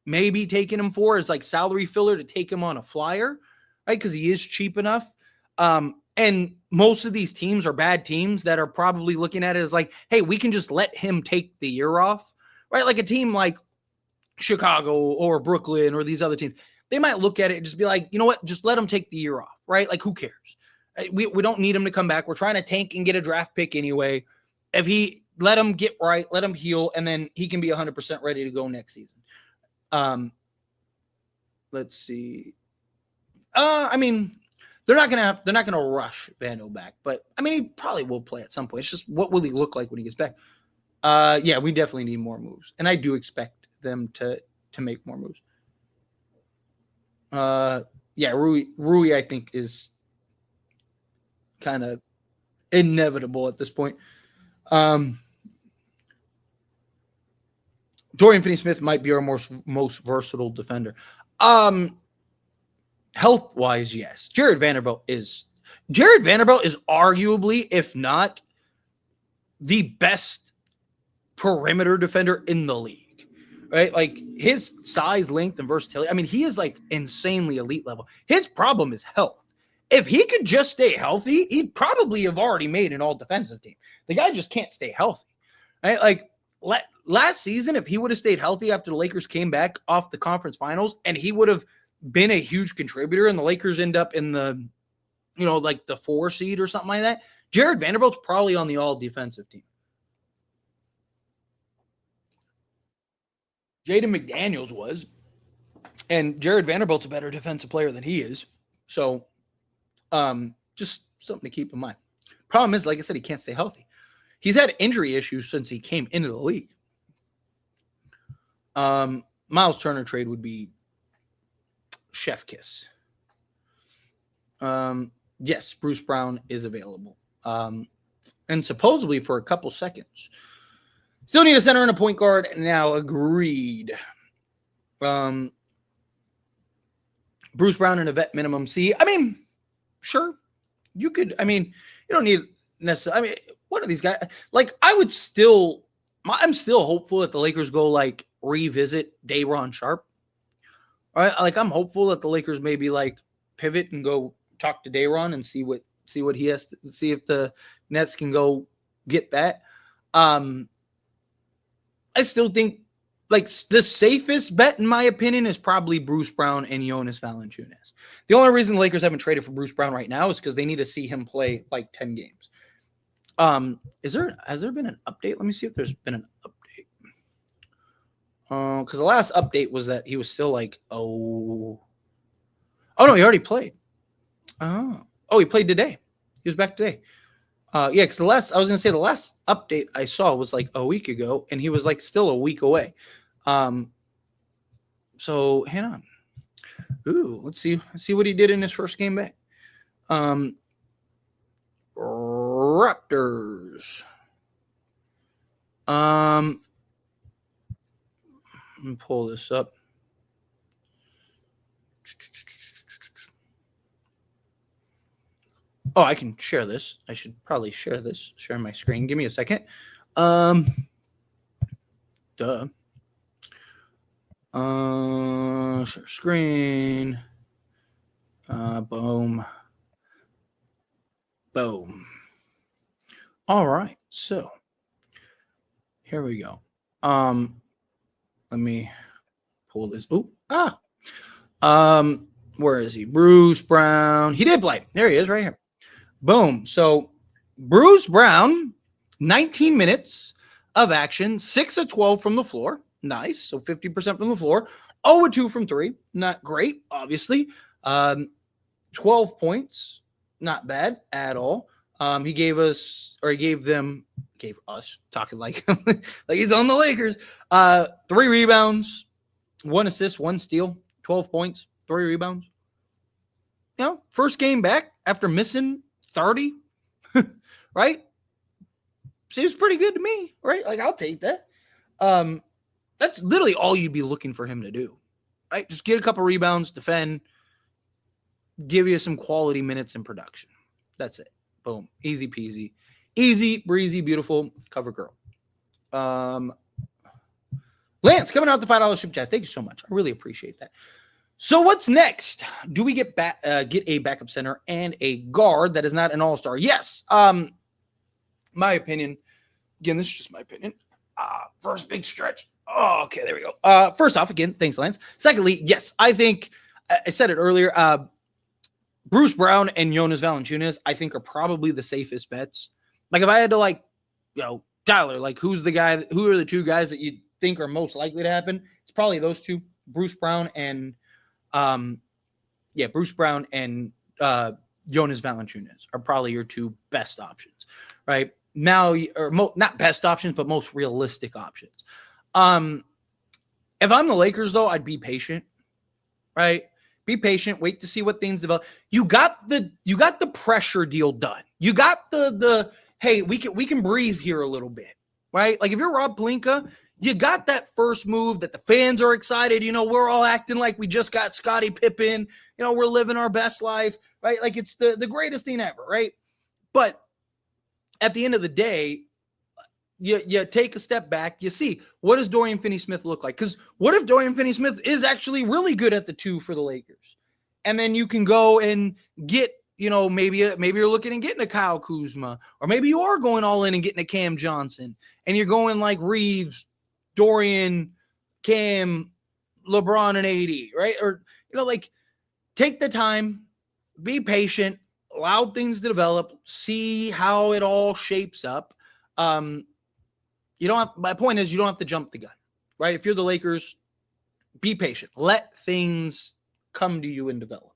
Speaker 1: maybe taking him for is like salary filler to take him on a flyer, right? Because he is cheap enough. And most of these teams are bad teams that are probably looking at it as like, hey, we can just let him take the year off, right? Like a team like Chicago or Brooklyn or these other teams, they might look at it and just be like, you know what? Just let him take the year off, right? Like, who cares? We don't need him to come back. We're trying to tank and get a draft pick anyway. If he let him get right, let him heal, and then he can be 100% ready to go next season. Let's see. I mean, they're not gonna rush Vando back, but I mean, he probably will play at some point. It's just, what will he look like when he gets back? Yeah, we definitely need more moves, and I do expect them to make more moves. Yeah, Rui, I think, is kind of inevitable at this point. Dorian Finney-Smith might be our most versatile defender. Health-wise, yes. Jared Vanderbilt is arguably, if not the best perimeter defender in the league, right? Like, his size, length, and versatility. I mean, he is like insanely elite level. His problem is health. If he could just stay healthy, he'd probably have already made an all-defensive team. The guy just can't stay healthy, right? Like, last season, if he would have stayed healthy after the Lakers came back off the conference finals, and he would have been a huge contributor, and the Lakers end up in the, like the 4 seed or something like that, Jared Vanderbilt's probably on the all-defensive team. Jaden McDaniels was, and Jared Vanderbilt's a better defensive player than he is. So, just something to keep in mind. Problem is, like I said, he can't stay healthy. He's had injury issues since he came into the league. Miles Turner trade would be chef kiss. Yes, Bruce Brown is available. And supposedly for a couple seconds. Still need a center and a point guard. Now, agreed. Bruce Brown and a vet minimum C. I mean, sure. You could, I mean, you don't need necessarily, I mean, one of these guys, like, I'm still hopeful that the Lakers go, like, revisit Day'Ron Sharpe. All right, like, I'm hopeful that the Lakers maybe, like, pivot and go talk to Day'Ron and see what he has to see, if the Nets can go get that. I still think, like, the safest bet, in my opinion, is probably Bruce Brown and Jonas Valanciunas. The only reason the Lakers haven't traded for Bruce Brown right now is because they need to see him play like 10 games. Has there been an update? Let me see if there's been an update. Because the last update was that he was still like, no, he already played. Oh, he played today. He was back today. Yeah, because the last update I saw was like a week ago, and he was like still a week away. So hang on. Ooh, let's see what he did in his first game back. Raptors. Let me pull this up. Oh, I can share this. I should probably share this. Share my screen. Give me a second. Share screen. Boom. All right. So here we go. Let me pull this. Where is he? Bruce Brown. He did play. There he is, right here. Boom. So Bruce Brown, 19 minutes of action, 6 of 12 from the floor. Nice. So 50% from the floor. 0 of 2 from 3. Not great, obviously. 12 points. Not bad at all. He gave us, talking like, like he's on the Lakers. 3 rebounds, 1 assist, 1 steal, 12 points, 3 rebounds. First game back after missing 30, right? Seems pretty good to me, right? Like, I'll take that. That's literally all you'd be looking for him to do, right? Just get a couple rebounds, defend, give you some quality minutes in production. That's it. Boom. Easy peasy. Easy, breezy, beautiful cover girl. Lance, coming out the $5 super chat. Thank you so much. I really appreciate that. So what's next? Do we get a backup center and a guard that is not an all-star? Yes. My opinion. Again, this is just my opinion. First big stretch. Oh, okay, there we go. First off, again, thanks, Lance. Secondly, yes, I think I said it earlier. Bruce Brown and Jonas Valanciunas, I think, are probably the safest bets. Like, if I had to, Tyler, who are the 2 guys that you think are most likely to happen? It's probably those 2, Bruce Brown and Bruce Brown and Jonas Valanciunas are probably your 2 best options, right? Now, not best options, but most realistic options. If I'm the Lakers, though, I'd be patient, right? Be patient. Wait to see what things develop. You got the pressure deal done. You got the hey, we can breathe here a little bit, right? Like, if you're Rob Pelinka, you got that first move that the fans are excited. We're all acting like we just got Scottie Pippen. We're living our best life, right? Like, it's the greatest thing ever, right? But at the end of the day, you take a step back. You see, what does Dorian Finney-Smith look like? Because what if Dorian Finney-Smith is actually really good at the 2 for the Lakers? And then you can go and get, maybe you're looking and getting a Kyle Kuzma, or maybe you are going all in and getting a Cam Johnson, and you're going like Reeves, Dorian, Cam, LeBron, and AD, right? Or, take the time, be patient, allow things to develop, see how it all shapes up. My point is, you don't have to jump the gun, right? If you're the Lakers, be patient. Let things come to you and develop.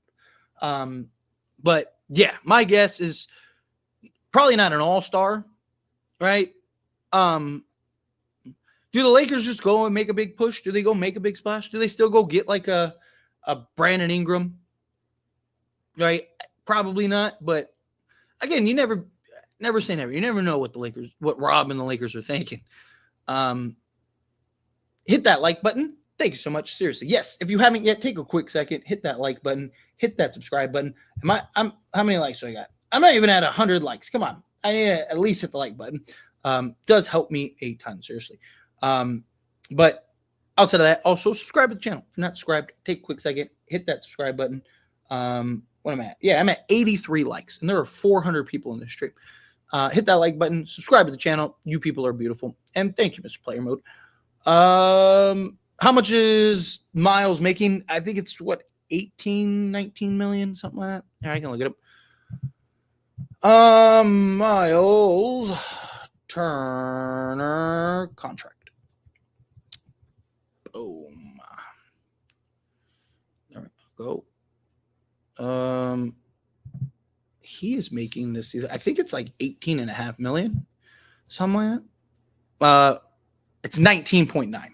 Speaker 1: But yeah, my guess is probably not an all-star, right? Do the Lakers just go and make a big push? Do they go make a big splash? Do they still go get like a Brandon Ingram, right? Probably not. But again, you never say never. You never know what Rob and the Lakers are thinking. Hit that like button. Thank you so much. Seriously. Yes. If you haven't yet, take a quick second, hit that like button, hit that subscribe button. How many likes do I got? I'm not even at 100 likes. Come on. I need to at least hit the like button. Does help me a ton. Seriously. But outside of that, also subscribe to the channel. If you're not subscribed, take a quick second, hit that subscribe button. What am I at? Yeah, I'm at 83 likes, and there are 400 people in this stream. Hit that like button, subscribe to the channel. You people are beautiful. And thank you, Mr. Player Mode. How much is Miles making? I think it's 18, 19 million, something like that. Yeah, I can look it up. Miles Turner contract. Boom. There we go. He is making this season, I think it's like 18.5 million, something like that. It's 19.9.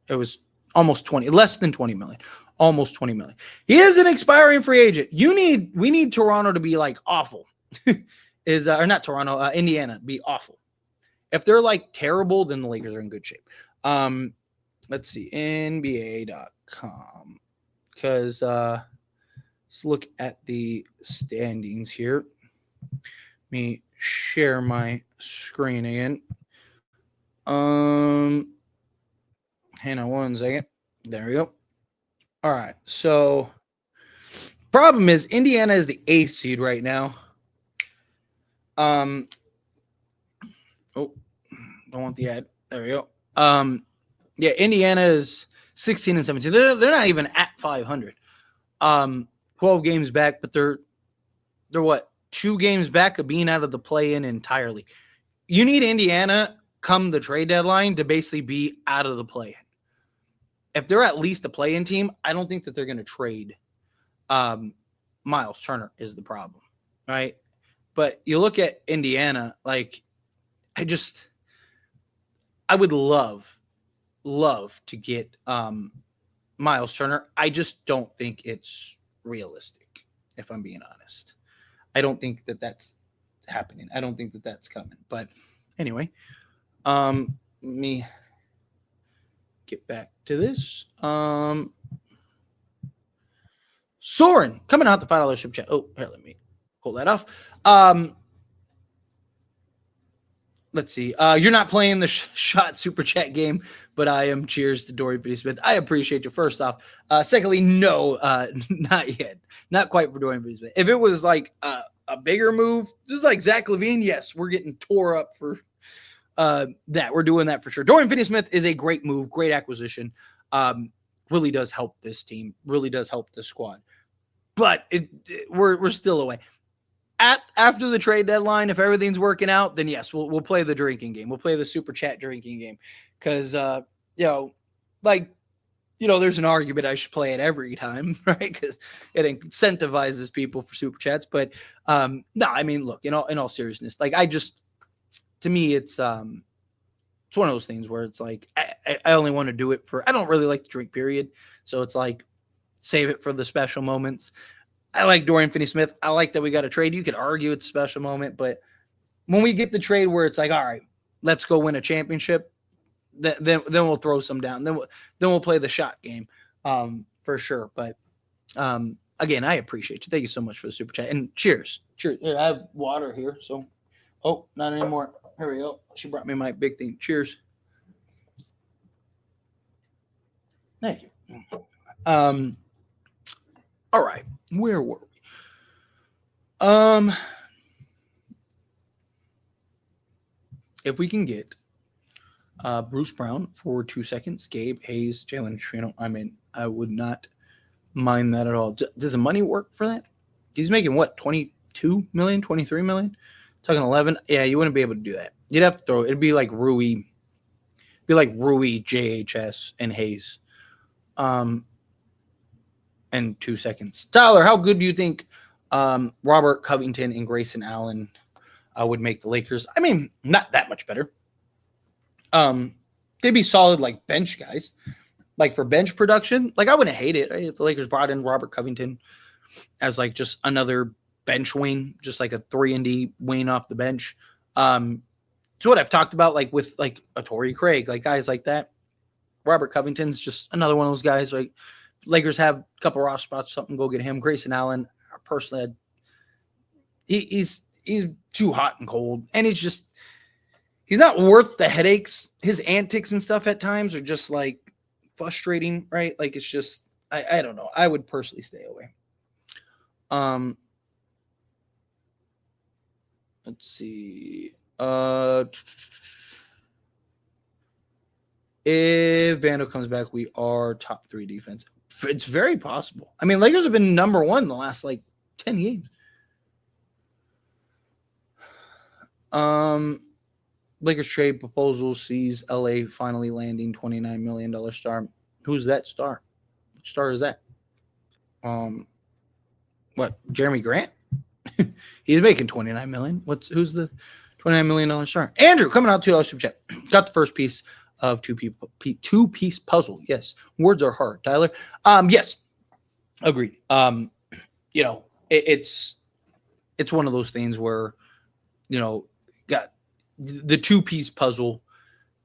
Speaker 1: It was almost 20, less than 20 million, almost 20 million. He is an expiring free agent. We need Toronto to be like awful. Or not Toronto, Indiana to be awful. If they're like terrible, then the Lakers are in good shape. Let's see, NBA.com. Because let's look at the standings here. Let me share my screen again. Hang on one second. There we go. All right. So problem is Indiana is the 8th seed right now. Oh, don't want the ad. There we go. Yeah, Indiana is 16 and 17. They're not even at 500. 12 games back, but they're what? 2 games back of being out of the play-in entirely. You need Indiana come the trade deadline to basically be out of the play-in. If they're at least a play-in team, I don't think that they're going to trade Miles Turner is the problem, right? But you look at Indiana, like, I would love to get Miles Turner. I just don't think it's realistic, if I'm being honest. I don't think that that's happening. I don't think that that's coming. But anyway, let me get back to this. Soren coming out the $5 super chat. Oh, here, let me pull that off. Let's see. You're not playing the shot super chat game, but I am. Cheers to Dorian Finney-Smith. I appreciate you. First off. Secondly, no, not yet. Not quite for Dorian Finney-Smith. If it was like a bigger move, just like Zach LaVine, yes, we're getting tore up for that. We're doing that for sure. Dorian Finney-Smith is a great move, great acquisition. Really does help this team. Really does help the squad. But we're still away. After the trade deadline, if everything's working out, then yes, we'll play the drinking game. We'll play the super chat drinking game because there's an argument I should play it every time, right? Because it incentivizes people for super chats. But no, I mean, look, in all seriousness, like to me, it's one of those things where it's like I only want to do it for. I don't really like the drink period, so it's like save it for the special moments. I like Dorian Finney-Smith. I like that we got a trade. You could argue it's a special moment, but when we get the trade where it's like, all right, let's go win a championship, then we'll throw some down. Then we'll play the shot game for sure. But again, I appreciate you. Thank you so much for the super chat. And cheers. Cheers. Here, I have water here. So, not anymore. Here we go. She brought me my big thing. Cheers. Thank you. All right, where were we? If we can get Bruce Brown for 2 seconds, Gabe Hayes, Jalen Trino, I would not mind that at all. Does the money work for that? He's making what, 22 million, 23 million? Talking 11. Yeah, you wouldn't be able to do that. You'd have to throw. It'd be like Rui, JHS, and Hayes. And 2 seconds. Tyler, how good do you think Robert Covington and Grayson Allen would make the Lakers? I mean, not that much better. They'd be solid like bench guys. Like for bench production, like I wouldn't hate it, right? If the Lakers brought in Robert Covington as like just another bench wing, just like a 3-and-D wing off the bench. It's what I've talked about, like with like a Torrey Craig, like guys like that. Robert Covington's just another one of those guys, like Lakers have a couple roster spots, something, go get him. Grayson Allen, personally, he's too hot and cold. And he's not worth the headaches. His antics and stuff at times are just like frustrating, right? Like it's just, I don't know. I would personally stay away. Let's see. If Vando comes back, we are top 3 defense. It's very possible. I mean, Lakers have been number 1 the last like 10 games. Lakers trade proposal sees LA finally landing $29 million star. Who's that star? Which star is that? What? Jeremy Grant? He's making $29 million. Who's the $29 million star? Andrew coming out $2 super chat. Got the first piece of two-piece puzzle. Yes, words are hard, Tyler. Yes, agreed. It's one of those things where, got the 2-piece puzzle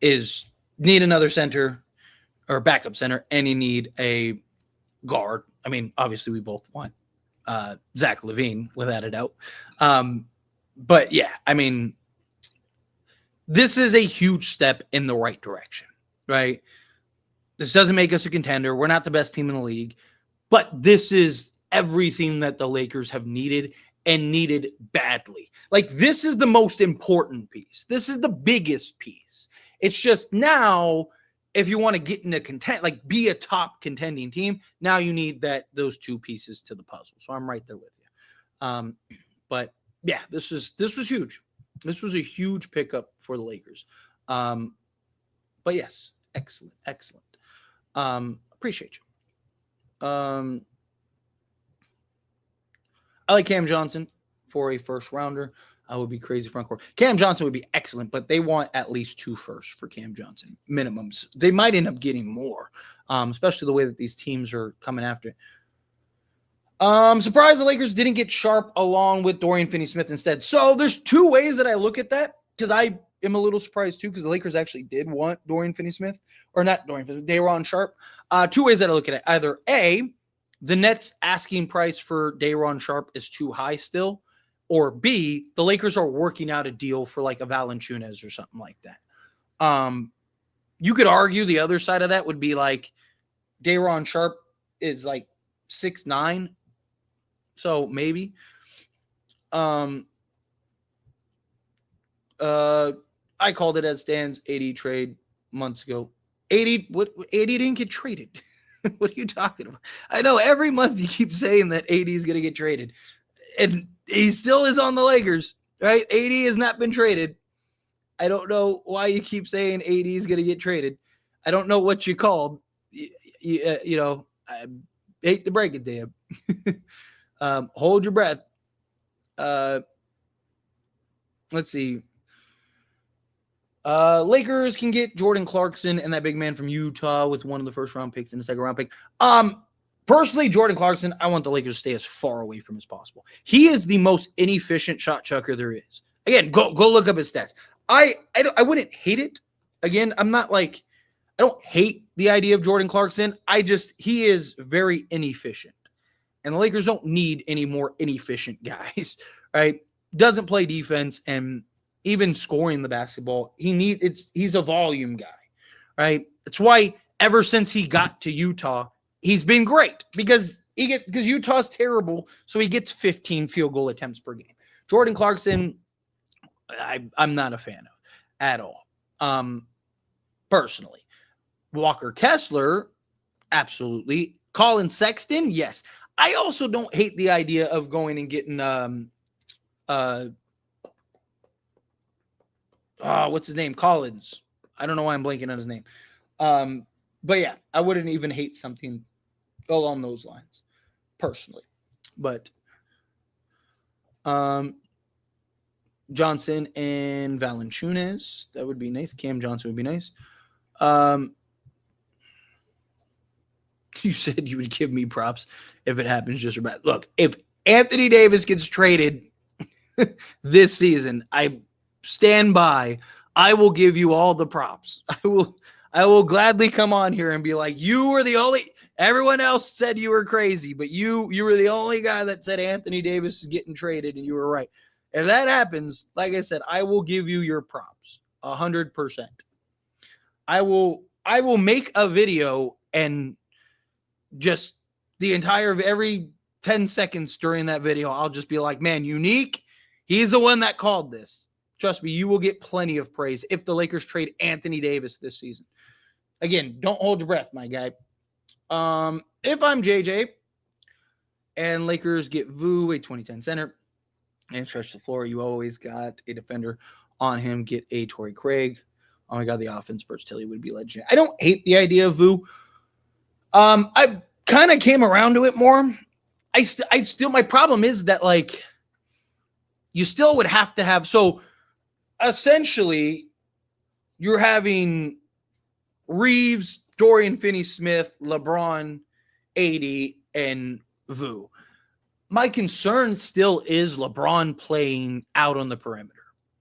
Speaker 1: is need another center or backup center, and you need a guard. I mean, obviously we both want Zach LaVine without a doubt. But yeah, I mean, this is a huge step in the right direction, right? This doesn't make us a contender. We're not the best team in the league, but this is everything that the Lakers have needed and needed badly. Like, this is the most important piece. This is the biggest piece. It's just now, if you want to get into be a top contending team, now you need those 2 pieces to the puzzle. So I'm right there with you. But yeah, this was huge. This was a huge pickup for the Lakers. But yes, excellent. Appreciate you. I like Cam Johnson for a first rounder. I would be crazy front court. Cam Johnson would be excellent, but they want at least 2 firsts for Cam Johnson, minimums. They might end up getting more, especially the way that these teams are coming after it. Surprised the Lakers didn't get Sharp along with Dorian Finney-Smith instead. So there's 2 ways that I look at that, because I am a little surprised too, because the Lakers actually did want Dorian Finney-Smith, or not Dorian Finney-Smith, Day'Ron Sharp. 2 ways that I look at it. Either A, the Nets asking price for Day'Ron Sharp is too high still, or B, the Lakers are working out a deal for like a Valanciunas or something like that. You could argue the other side of that would be like Day'Ron Sharp is like 6'9", so maybe. I called it as stands. 80 trade months ago. 80 didn't get traded. What are you talking about? I know every month you keep saying that 80 is going to get traded, and he still is on the Lakers, right? 80 has not been traded. I don't know why you keep saying 80 is going to get traded. I don't know what you called. You know, I hate to break it to you. Hold your breath. Let's see. Lakers can get Jordan Clarkson and that big man from Utah with one of the first round picks and the second round pick. Personally, Jordan Clarkson, I want the Lakers to stay as far away from as possible. He is the most inefficient shot chucker there is. Again, go look up his stats. I wouldn't hate it. Again, I'm not like, I don't hate the idea of Jordan Clarkson. He is very inefficient. And the Lakers don't need any more inefficient guys, right? Doesn't play defense, and even scoring the basketball, he's a volume guy, right? That's why ever since he got to Utah, he's been great, because Utah's terrible, so he gets 15 field goal attempts per game. Jordan Clarkson, I'm not a fan of at all. Personally. Walker Kessler, absolutely. Colin Sexton, yes. I also don't hate the idea of going and getting what's his name? Collins. I don't know why I'm blanking on his name. But yeah, I wouldn't even hate something along those lines, personally. But Johnson and Valanciunas, that would be nice. Cam Johnson would be nice. You said you would give me props if it happens just about. Look, if Anthony Davis gets traded this season, I stand by. I will give you all the props. I will gladly come on here and be like, you were the only. Everyone else said you were crazy, but you were the only guy that said Anthony Davis is getting traded, and you were right. If that happens, like I said, I will give you your props 100%. I will make a video and just every 10 seconds during that video, I'll just be like, man, Unique, he's the one that called this. Trust me, you will get plenty of praise if the Lakers trade Anthony Davis this season. Again, don't hold your breath, my guy. If I'm JJ and Lakers get Vu, a 2010 center, and stretch the floor, you always got a defender on him. Get a Torrey Craig. Oh my God, the offense versatility would be legit. I don't hate the idea of Vu. I kind of came around to it more. I still, my problem is that, like, you still would have to have, so essentially you're having Reeves, Dorian Finney-Smith, LeBron, AD, and Vu. My concern still is LeBron playing out on the perimeter.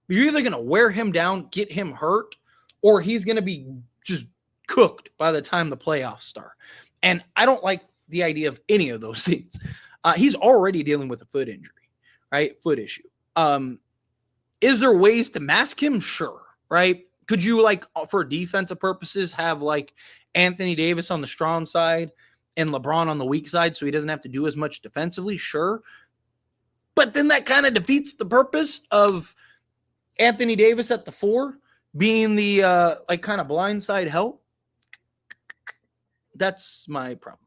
Speaker 1: You're either going to wear him down, get him hurt, or he's going to be just cooked by the time the playoffs start. And I don't like the idea of any of those things. He's already dealing with a foot injury, right? Foot issue. Is there ways to mask him? Sure, right? Could you, like, for defensive purposes, have, like, Anthony Davis on the strong side and LeBron on the weak side so he doesn't have to do as much defensively? Sure. But then that kind of defeats the purpose of Anthony Davis at the 4 being the, like, kind of blindside help. That's my problem.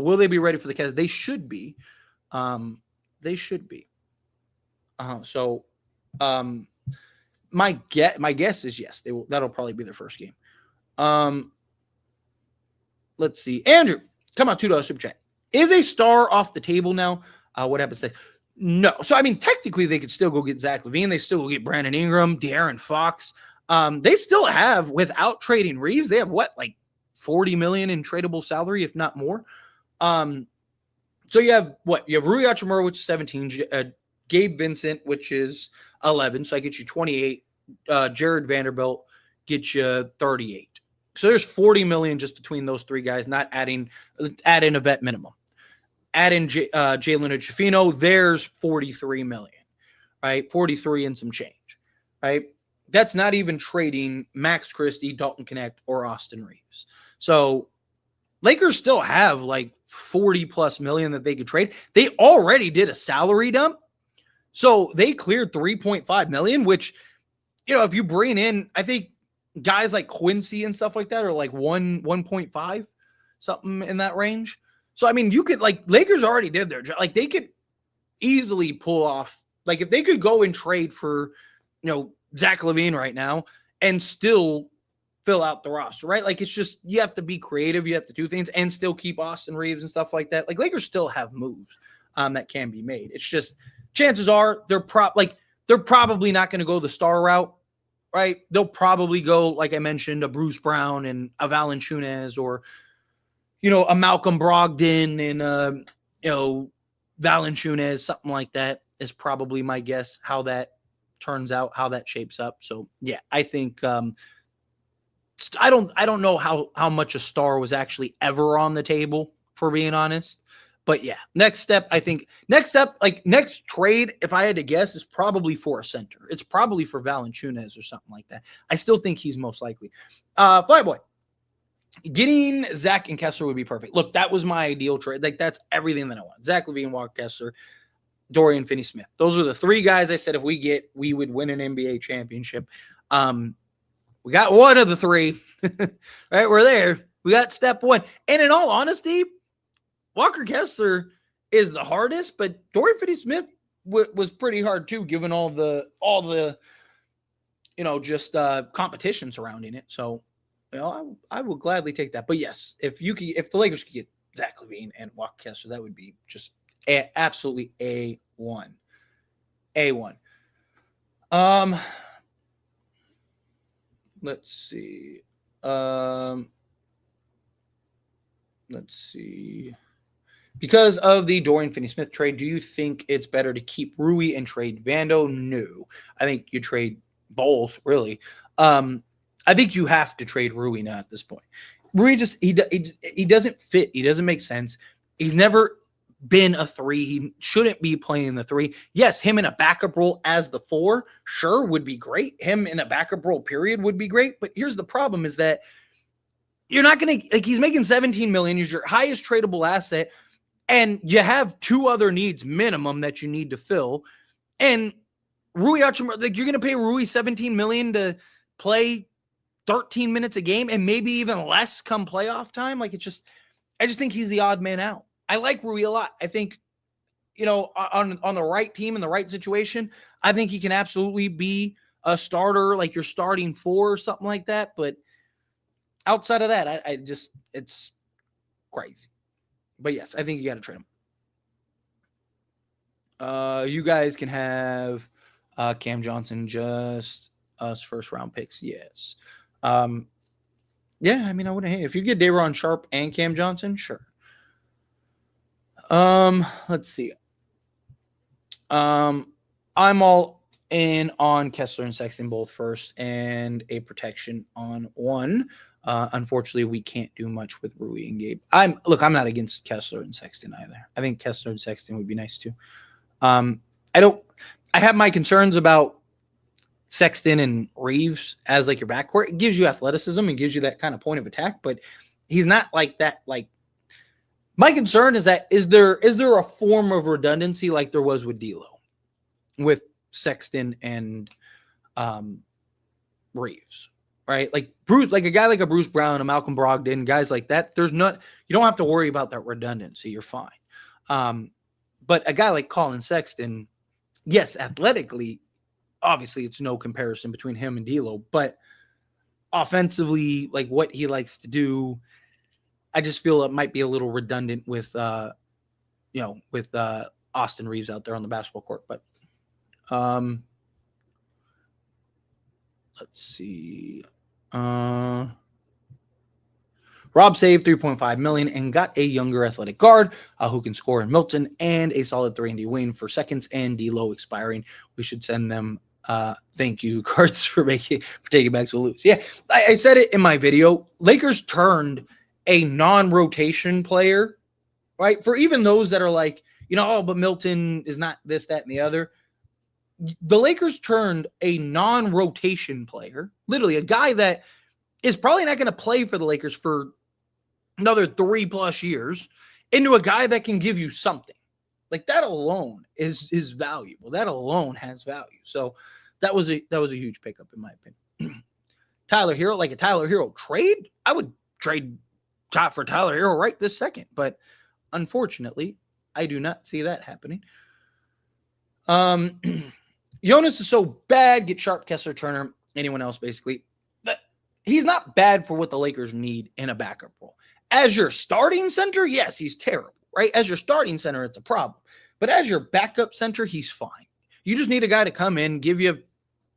Speaker 1: Will they be ready for the Cavs? They should be. They should be. So, um, my guess is yes, they will. That'll probably be their first game. Let's see, Andrew, come on, $2 super chat. Is a star off the table now? What happens next? No. So I mean, technically, they could still go get Zach LaVine. They still go get Brandon Ingram, De'Aaron Fox. They still have, without trading Reeves, they have what, like $40 million in tradable salary, if not more. So you have what? You have Rui Hachimura, which is 17, Gabe Vincent, which is 11. So I get you 28. Jared Vanderbilt gets you 38. So there's 40 million just between those three guys, not adding a vet minimum. Add in Jalen Ochefino, there's 43 million, right? 43 and some change, right? That's not even trading Max Christie, Dalton Connect, or Austin Reeves. So Lakers still have like 40 plus million that they could trade. They already did a salary dump. So they cleared 3.5 million, which, if you bring in, I think guys like Quincy and stuff like that are like 1.5, something in that range. So, I mean, you could, like, Lakers already did their job. Like, they could easily pull off, like, if they could go and trade for, Zach LaVine right now and still fill out the roster, right? Like, it's just, you have to be creative. You have to do things and still keep Austin Reeves and stuff like that. Like, Lakers still have moves that can be made. It's just, chances are they're probably not going to go the star route, right? They'll probably go, like I mentioned, a Bruce Brown and a Valanciunas, or a Malcolm Brogdon and Valanciunas, something like that is probably my guess. How that turns out, how that shapes up. So yeah, I think I don't know how much a star was actually ever on the table, for being honest. But yeah, next trade, if I had to guess, is probably for a center. It's probably for Valanciunas or something like that. I still think he's most likely. Flyboy, getting Zach and Kessler would be perfect. Look, that was my ideal trade. Like, that's everything that I want. Zach LaVine, Walker Kessler, Dorian Finney-Smith. Those are the three guys I said if we would win an NBA championship. We got one of the three. Right? We're there. We got step one. And in all honesty, Walker Kessler is the hardest, but Dorian Finney-Smith was pretty hard too, given all the competition surrounding it. So, I will gladly take that. But yes, if the Lakers could get Zach LaVine and Walker Kessler, that would be just absolutely A1. Let's see. Because of the Dorian Finney-Smith trade, do you think it's better to keep Rui and trade Vando? No. I think you trade both, really. I think you have to trade Rui now at this point. Rui just he doesn't fit. He doesn't make sense. He's never been a 3. He shouldn't be playing the 3. Yes, him in a backup role as the 4, sure, would be great. Him in a backup role, period, would be great. But here's the problem: is that you're not going to, like, he's making 17 million. He's your highest tradable asset, and you have 2 other needs minimum that you need to fill. And Rui Hachimura, like, you're going to pay Rui 17 million to play 13 minutes a game and maybe even less come playoff time. Like, I just think he's the odd man out. I like Rui a lot. I think, on the right team in the right situation, I think he can absolutely be a starter, like your starting 4 or something like that. But outside of that, it's crazy. But yes, I think you got to trade him. You guys can have Cam Johnson, just us first round picks. Yes. Yeah, I mean, I wouldn't hate it. If you get Day'Ron Sharpe and Cam Johnson, sure. Let's see. I'm all in on Kessler and Sexton both first, and a protection on one. Unfortunately, we can't do much with Rui and Gabe. I'm not against Kessler and Sexton either. I think Kessler and Sexton would be nice too. I have my concerns about Sexton and Reeves as like your backcourt. It gives you athleticism and gives you that kind of point of attack, but he's not like that. Like, my concern is that is there a form of redundancy like there was with D'Lo, with Sexton and Reeves, right? Like a guy like a Bruce Brown, a Malcolm Brogdon, guys like that. You don't have to worry about that redundancy. You're fine. But a guy like Colin Sexton, yes, athletically, obviously it's no comparison between him and D'Lo, but offensively, like what he likes to do, I just feel it might be a little redundant with with Austin Reeves out there on the basketball court. But let's see. Rob saved $3.5 million and got a younger athletic guard who can score in Milton and a solid 3-and-D wing for seconds and D'Lo expiring. We should send them thank you cards for taking backs will lose. Yeah, I said it in my video. Lakers turned a non-rotation player, right? For even those that are like, oh, but Milton is not this, that, and the other. The Lakers turned a non-rotation player, literally a guy that is probably not going to play for the Lakers for another 3+ years, into a guy that can give you something. Like that alone is valuable. That alone has value. So that was a huge pickup in my opinion. Tyler Hero, like a Tyler Hero trade, I would trade for Tyler Hero right this second. But unfortunately, I do not see that happening. Jonas is so bad. Get Sharp, Kessler, Turner, anyone else basically. He's not bad for what the Lakers need in a backup role. As your starting center, yes, he's terrible, right? As your starting center, it's a problem. But as your backup center, he's fine. You just need a guy to come in, give you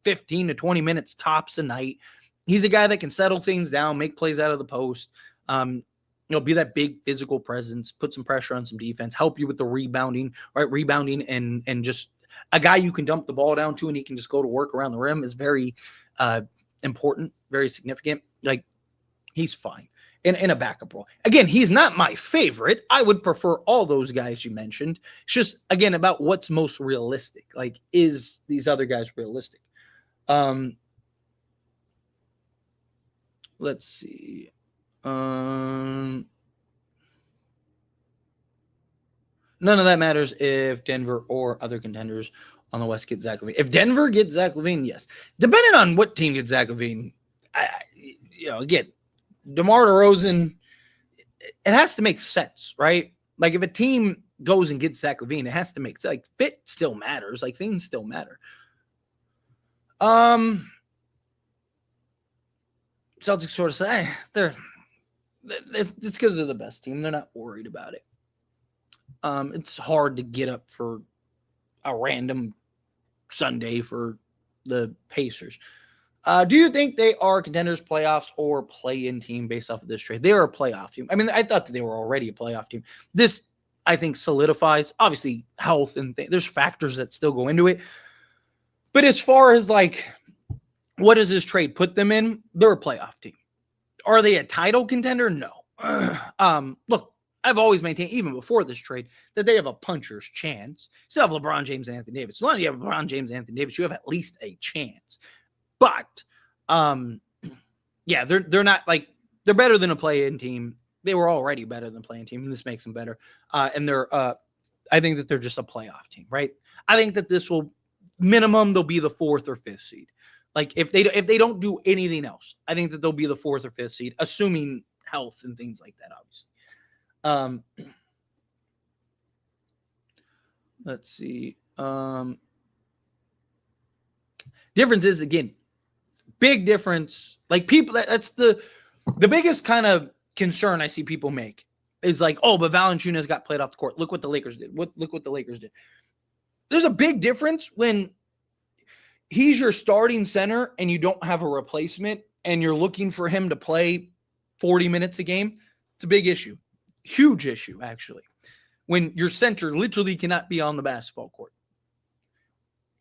Speaker 1: 15 to 20 minutes tops a night. He's a guy that can settle things down, make plays out of the post, be that big physical presence, put some pressure on some defense, help you with the rebounding, right? Rebounding and just a guy you can dump the ball down to and he can just go to work around the rim is very important, very significant. Like he's fine in a backup role. Again, he's not my favorite. I would prefer all those guys you mentioned. It's just, again, about what's most realistic. Like, is these other guys realistic? Let's see. None of that matters if Denver or other contenders on the West get Zach LaVine. If Denver gets Zach LaVine, yes. Depending on what team gets Zach LaVine, again, DeMar DeRozan, it has to make sense, right? Like if a team goes and gets Zach LaVine, it has to make sense. Like fit still matters. Like things still matter. Celtics sort of say it's because they're the best team. They're not worried about it. It's hard to get up for a random Sunday for the Pacers. Do you think they are contenders, playoffs, or play-in team based off of this trade? They are a playoff team. I mean, I thought that they were already a playoff team. This, I think, solidifies, obviously, health and there's factors that still go into it. But as far as, like, what does this trade put them in? They're a playoff team. Are they a title contender? No. Look, I've always maintained, even before this trade, that they have a puncher's chance. Still have LeBron James and Anthony Davis. As long as you have LeBron James and Anthony Davis, you have at least a chance. But, yeah, they're not like they're better than a play-in team. They were already better than a play-in team, and this makes them better. And I think that they're just a playoff team, right? I think that this will minimum they'll be the 4th or 5th seed. Like if they don't do anything else, I think that they'll be the 4th or 5th seed, assuming health and things like that, obviously. Let's see. Difference is, again, big difference. Like people, that's the biggest kind of concern I see people make is like, oh, but Valanciunas got played off the court. Look what the Lakers did. Look what the Lakers did. There's a big difference when he's your starting center and you don't have a replacement and you're looking for him to play 40 minutes a game. It's a big issue. Huge issue, actually. When your center literally cannot be on the basketball court.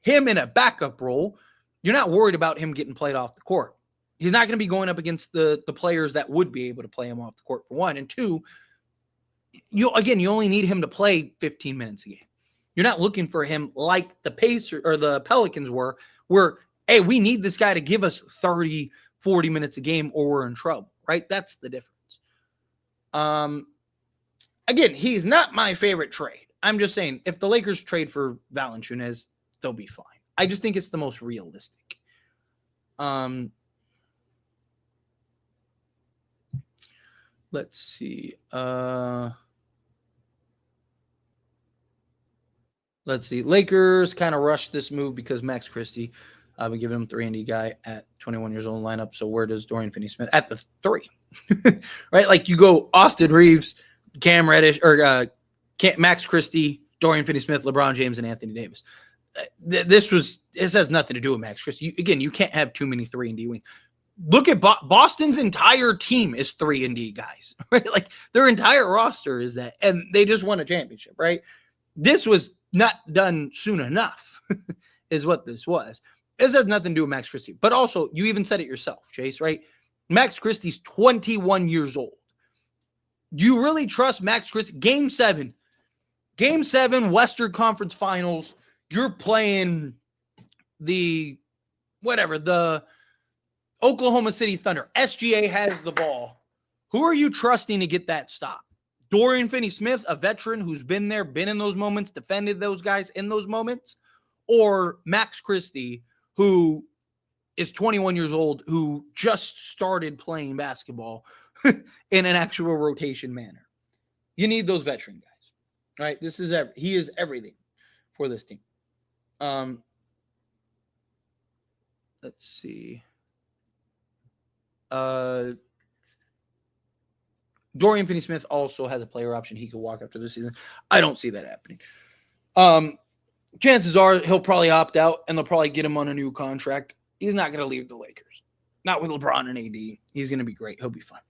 Speaker 1: Him in a backup role, you're not worried about him getting played off the court. He's not going to be going up against the players that would be able to play him off the court, for one. And two, you only need him to play 15 minutes a game. You're not looking for him like the Pacers or the Pelicans were, where, hey, we need this guy to give us 30, 40 minutes a game or we're in trouble, right? That's the difference. Again, he's not my favorite trade. I'm just saying, if the Lakers trade for Valanciunas, they'll be fine. I just think it's the most realistic. Let's see. Let's Let's see. Lakers kind of rushed this move because Max Christie, I've been giving him 3-and-D guy at 21 years old in lineup. So where does Dorian Finney-Smith at the 3? Right? Like you go Austin Reeves, Cam Reddish, or Max Christie, Dorian Finney-Smith, LeBron James, and Anthony Davis. This has nothing to do with Max Christie. You can't have too many 3-and-D wings. Look at Boston's entire team is 3-and-D guys, right? Like their entire roster is that, and they just won a championship, right? This was not done soon enough, is what this was. This has nothing to do with Max Christie. But also, you even said it yourself, Chase, right? Max Christie's 21 years old. Do you really trust Max Christie? Game 7, Western Conference Finals. You're playing the Oklahoma City Thunder. SGA has the ball. Who are you trusting to get that stop? Dorian Finney-Smith, a veteran who's been there, been in those moments, defended those guys in those moments, or Max Christie, who is 21 years old, who just started playing basketball in an actual rotation manner. You need those veteran guys, right? He is everything for this team. Let's see. Dorian Finney-Smith also has a player option. He could walk after this season. I don't see that happening. Chances are he'll probably opt out and they'll probably get him on a new contract. He's not going to leave the Lakers. Not with LeBron and AD. He's going to be great. He'll be fine.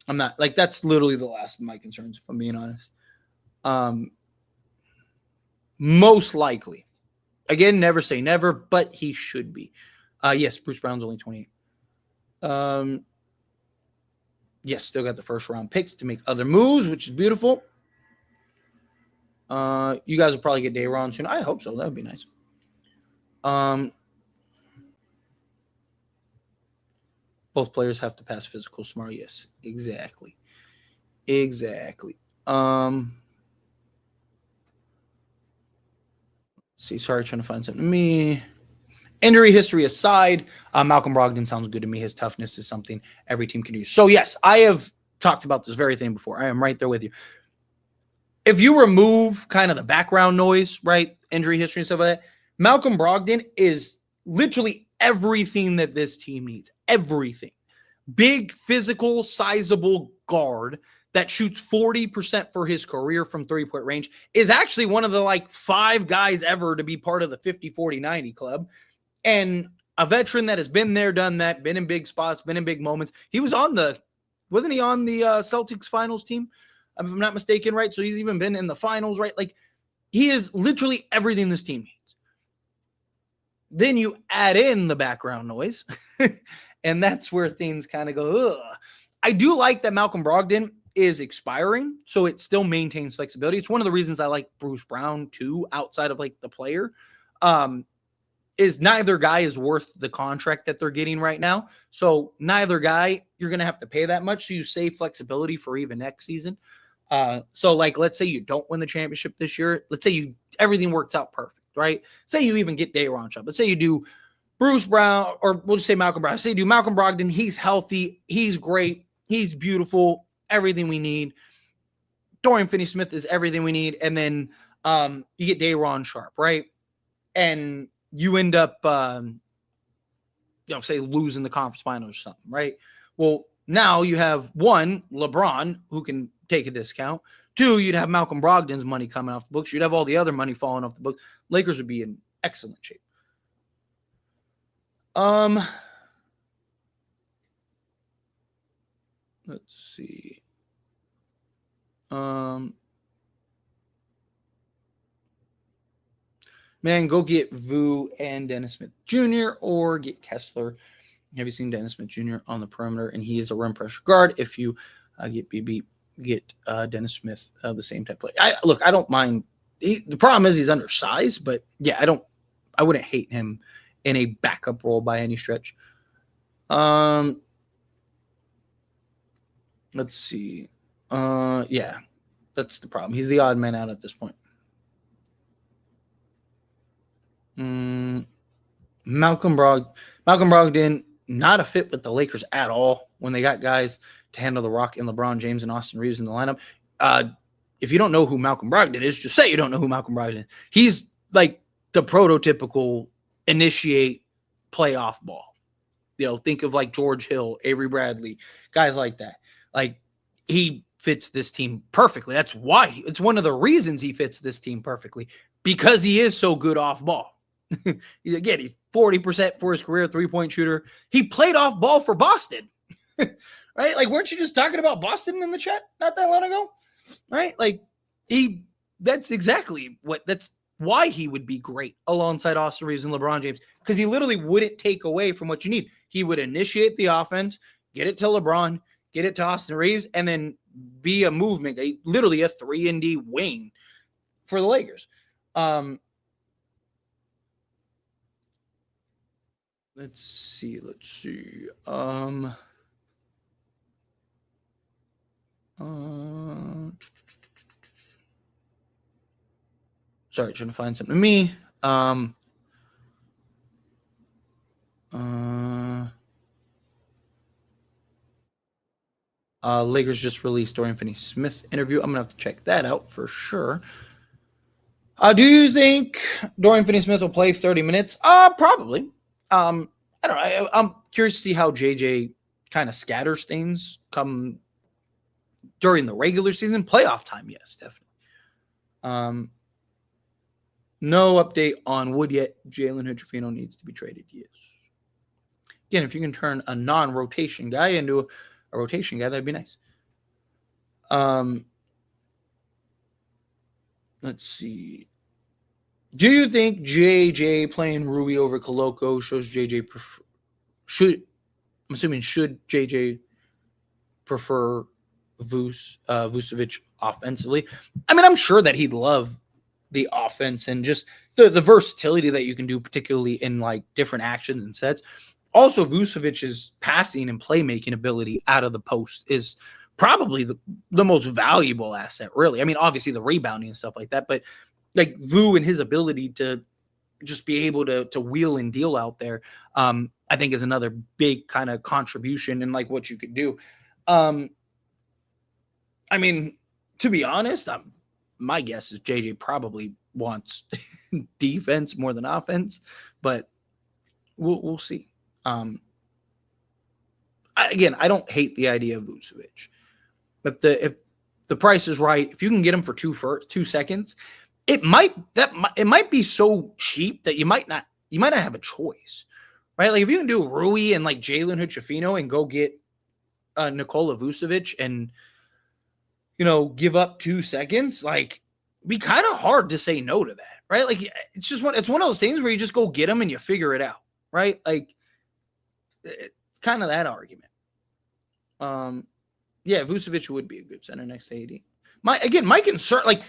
Speaker 1: I'm not like that's literally the last of my concerns, if I'm being honest. Most likely. Again, never say never, but he should be. Yes, Bruce Brown's only 28. Yes, still got the first round picks to make other moves, which is beautiful. You guys will probably get Dayron soon. I hope so. That would be nice. Both players have to pass physicals tomorrow. Yes, exactly. See, sorry, trying to find something to me. Injury history aside, Malcolm Brogdon sounds good to me. His toughness is something every team can use. So, yes, I have talked about this very thing before. I am right there with you. If you remove kind of the background noise, right, injury history and stuff like that, Malcolm Brogdon is literally everything that this team needs. Everything. Big, physical, sizable guard that shoots 40% for his career from three-point range is actually one of the, 5 guys ever to be part of the 50-40-90 club. And a veteran that has been there, done that, been in big spots, been in big moments. He was wasn't he on the Celtics finals team? If I'm not mistaken, right? So he's even been in the finals, right? He is literally everything this team needs. Then you add in the background noise, and that's where things kind of go, ugh. I do like that Malcolm Brogdon is expiring, so it still maintains flexibility. It's one of the reasons I like Bruce Brown, too, outside of, the player. Is neither guy is worth the contract that they're getting right now. So neither guy, you're going to have to pay that much. So you save flexibility for even next season. So let's say you don't win the championship this year. Let's say everything works out perfect, right? Say you even get Dayron Sharp. Let's say you do Bruce Brown, or we'll just say Malcolm Brogdon. Say you do Malcolm Brogdon. He's healthy. He's great. He's beautiful. Everything we need. Dorian Finney-Smith is everything we need. And then you get Dayron Sharp, right? And you end up, say losing the conference finals or something, right? Well, now you have 1, LeBron, who can take a discount. 2, you'd have Malcolm Brogdon's money coming off the books. You'd have all the other money falling off the books. Lakers would be in excellent shape. Let's see. Man, go get Vu and Dennis Smith Jr. or get Kessler. Have you seen Dennis Smith Jr. on the perimeter? And he is a rim pressure guard. If you get BB, get Dennis Smith, the same type of play. I don't mind. The problem is he's undersized, but yeah, I wouldn't hate him in a backup role by any stretch. Let's see. Yeah, that's the problem. He's the odd man out at this point. Malcolm Brogdon, not a fit with the Lakers at all when they got guys to handle the rock and LeBron James and Austin Reeves in the lineup. If you don't know who Malcolm Brogdon is, just say you don't know who Malcolm Brogdon is. He's like the prototypical initiate playoff ball. Think of like George Hill, Avery Bradley, guys like that. Like he fits this team perfectly. That's why it's one of the reasons he fits this team perfectly, because he is so good off ball. Again, he's 40% for his career, 3-point shooter. He played off ball for Boston, right? Like, weren't you just talking about Boston in the chat not that long ago? Right? Like that's why he would be great alongside Austin Reeves and LeBron James, because he literally wouldn't take away from what you need. He would initiate the offense, get it to LeBron, get it to Austin Reeves, and then be a movement, literally a 3-and-D wing for the Lakers. Let's see. Sorry, trying to find something to me. Lakers just released Dorian Finney-Smith interview. I'm gonna have to check that out for sure. Do you think Dorian Finney-Smith will play 30 minutes? Probably. I don't know. I'm curious to see how JJ kind of scatters things come during the regular season. Playoff time, yes, definitely. No update on Wood yet. Jalen Hood-Schifino needs to be traded, yes. Again, if you can turn a non-rotation guy into a rotation guy, that'd be nice. Let's see. Do you think JJ playing Rui over Koloko shows JJ should JJ prefer Vucevic offensively? I mean, I'm sure that he'd love the offense and just the versatility that you can do, particularly in like different actions and sets. Also, Vucevic's passing and playmaking ability out of the post is probably the most valuable asset, really. I mean, obviously the rebounding and stuff like that, but like Vu and his ability to just be able to wheel and deal out there, I think is another big kind of contribution in like what you could do. I mean, to be honest, my guess is JJ probably wants defense more than offense, but we'll see. Again, I don't hate the idea of Vucevic. If the price is right, if you can get him for 2 seconds, it might be so cheap that you might not have a choice, right? Like if you can do Rui and like Jalen Hood-Schifino and go get Nikola Vucevic and give up 2 seconds, like it'd be kind of hard to say no to that, right? Like it's one of those things where you just go get them and you figure it out, right? Like it's kind of that argument. Yeah, Vucevic would be a good center next to AD. My concern, like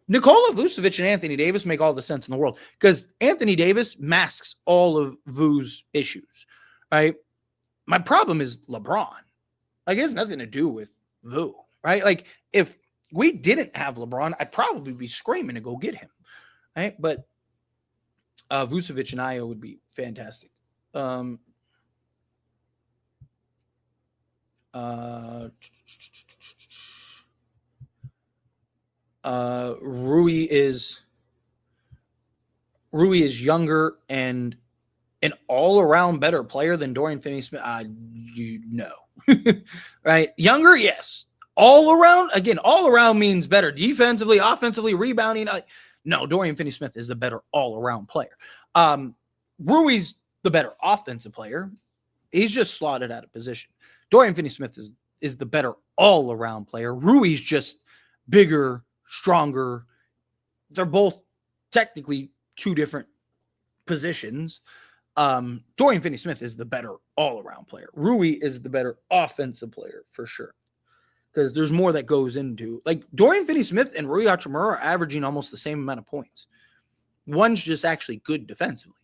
Speaker 1: Nikola Vucevic and Anthony Davis make all the sense in the world because Anthony Davis masks all of Vu's issues, right? My problem is LeBron. Like it has nothing to do with Vu, right? Like if we didn't have LeBron, I'd probably be screaming to go get him, right? But Vucevic and Io would be fantastic. Rui is younger and an all-around better player than Dorian Finney-Smith. Right? Younger, yes. All around means better defensively, offensively, rebounding. No, Dorian Finney-Smith is the better all-around player. Rui's the better offensive player. He's just slotted out of position. Dorian Finney-Smith is the better all-around player. Rui's just bigger, stronger. They're both technically two different positions. Dorian Finney-Smith is the better all-around player. Rui is the better offensive player for sure. Because there's more that goes into like Dorian Finney-Smith and Rui Hachimura are averaging almost the same amount of points. One's just actually good defensively.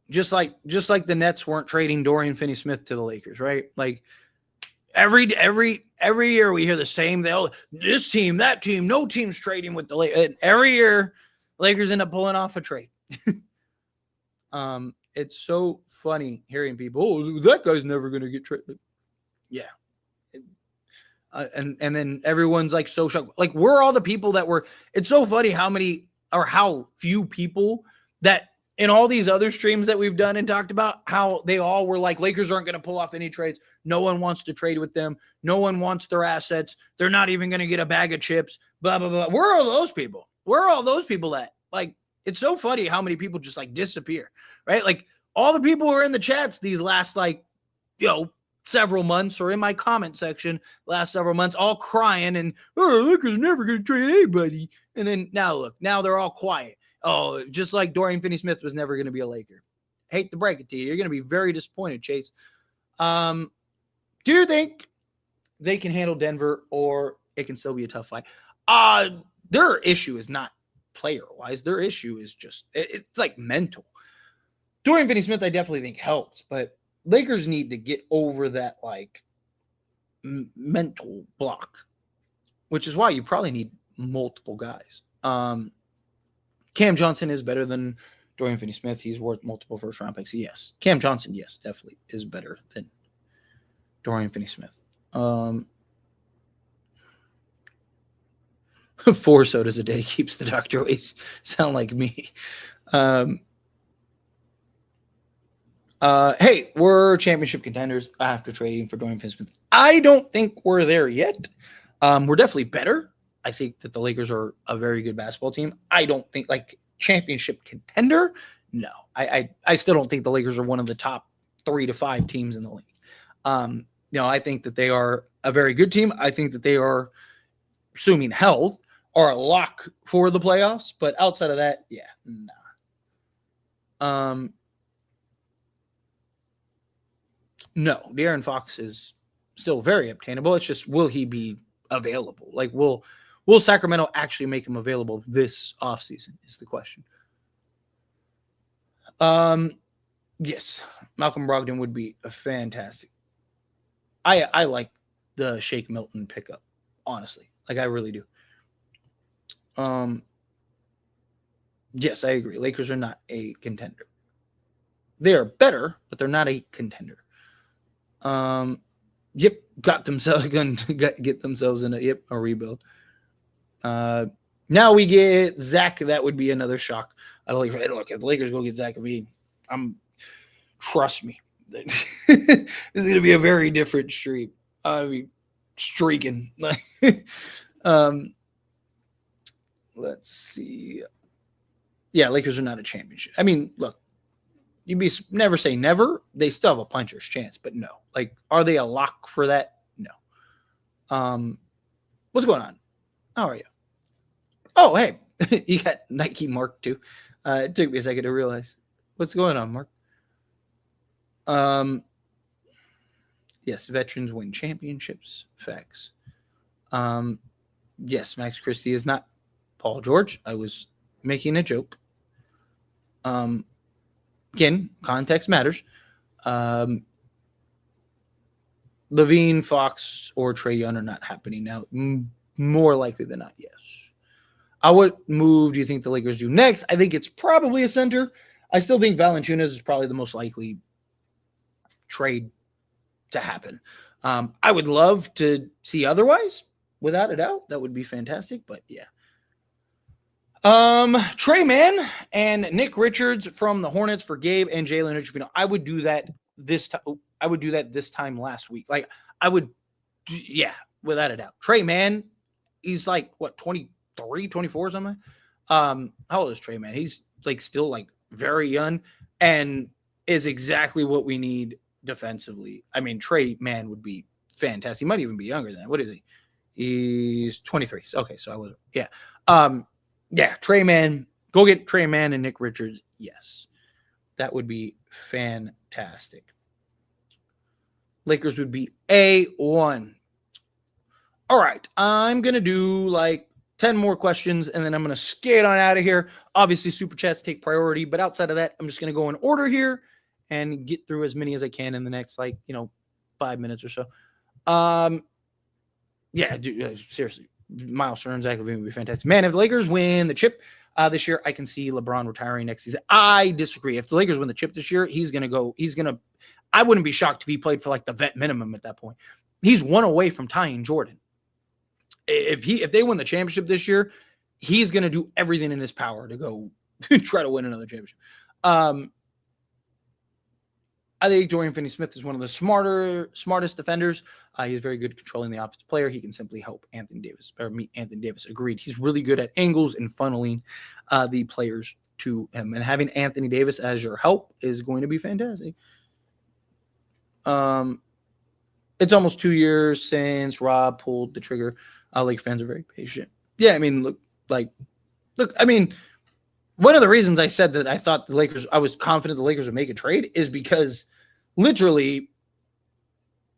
Speaker 1: Just like the Nets weren't trading Dorian Finney-Smith to the Lakers, right? Like every year we hear the same. This team, that team, no team's trading with the Lakers. Every year, Lakers end up pulling off a trade. It's so funny hearing people, that guy's never going to get traded. Yeah. And then everyone's like so shocked. Like, we're all the people that were. It's so funny how many or how few people that in all these other streams that we've done and talked about, how they all were like, Lakers aren't going to pull off any trades. No one wants to trade with them. No one wants their assets. They're not even going to get a bag of chips. Blah, blah, blah. We're all those people. We're all those people that, like, it's so funny how many people just like disappear, right? Like, all the people who are in the chats these last, like, several months, or in my comment section last several months, all crying and, oh, Lakers are never going to trade anybody. And then now look, now they're all quiet. Oh, just like Dorian Finney-Smith was never going to be a Laker. Hate to break it to you. You're going to be very disappointed, Chase. Do you think they can handle Denver, or it can still be a tough fight? Their issue is not player-wise. Their issue is just, it's like mental. Dorian Finney-Smith, I definitely think helps, but Lakers need to get over that, like, mental block, which is why you probably need multiple guys. Cam Johnson is better than Dorian Finney-Smith. He's worth multiple first-round picks. Yes. Cam Johnson, yes, definitely is better than Dorian Finney-Smith. 4 sodas a day keeps the doctor away. Sound like me. Hey, we're championship contenders after trading for Dorian Finney-Smith. I don't think we're there yet. We're definitely better. I think that the Lakers are a very good basketball team. I don't think, like, championship contender. No, I still don't think the Lakers are one of the top 3 to 5 teams in the league. I think that they are a very good team. I think that they are, assuming health, are a lock for the playoffs. But outside of that, yeah, nah. No, De'Aaron Fox is still very obtainable. It's just, will he be available? Like, will Sacramento actually make him available this offseason is the question. Yes, Malcolm Brogdon would be a fantastic. I like the Shake Milton pickup, honestly. Like, I really do. Yes, I agree. Lakers are not a contender. They are better, but they're not a contender. Yep, got themselves going to get themselves in a rebuild. Now we get Zach. That would be another shock. I don't like. Look, if the Lakers go get Zach, trust me, this is going to be a very different streak. Streaking. Let's see. Yeah, Lakers are not a championship. I mean, look, never say never. They still have a puncher's chance, but no. Like, are they a lock for that? No. What's going on? How are you? Oh, hey, you got Nike Mark too. It took me a second to realize. What's going on, Mark? Yes, veterans win championships. Facts. Yes, Max Christie is not Paul George. I was making a joke. Again, context matters. Levine, Fox, or Trae Young are not happening now. More likely than not, yes. What move do you think the Lakers do next? I think it's probably a center. I still think Valanciunas is probably the most likely trade to happen. I would love to see otherwise, without a doubt. That would be fantastic, but yeah. Trey Mann and Nick Richards from the Hornets for Gabe and Jalen Richardson. I would do that this time. I would do that this time last week. Like, I would, yeah, without a doubt. Trey Mann, he's like, what, 23, 24 or something? How old is Trey Mann? He's like still like very young and is exactly what we need defensively. I mean, Trey Mann would be fantastic. He might even be younger than that. What is he? He's 23. Okay, so I was, yeah. Yeah, Trey Mann. Go get Trey Mann and Nick Richards. Yes. That would be fantastic. Lakers would be A1. All right. I'm going to do like 10 more questions, and then I'm going to skate on out of here. Obviously, Super Chats take priority, but outside of that, I'm just going to go in order here and get through as many as I can in the next, 5 minutes or so. Yeah, dude, seriously. Miles Turner and Zach LaVine would be fantastic. Man, if the Lakers win the chip this year, I can see LeBron retiring next season. I disagree. If the Lakers win the chip this year, I wouldn't be shocked if he played for like the vet minimum at that point. He's one away from tying Jordan. If they win the championship this year, he's going to do everything in his power to go try to win another championship. I think Dorian Finney-Smith is one of the smartest defenders. He's very good at controlling the offensive player. He can simply help Anthony Davis or meet Anthony Davis. Agreed. He's really good at angles and funneling the players to him. And having Anthony Davis as your help is going to be fantastic. It's almost 2 years since Rob pulled the trigger. Laker fans are very patient. Yeah, I mean, look, I mean, one of the reasons I said that I was confident the Lakers would make a trade is because literally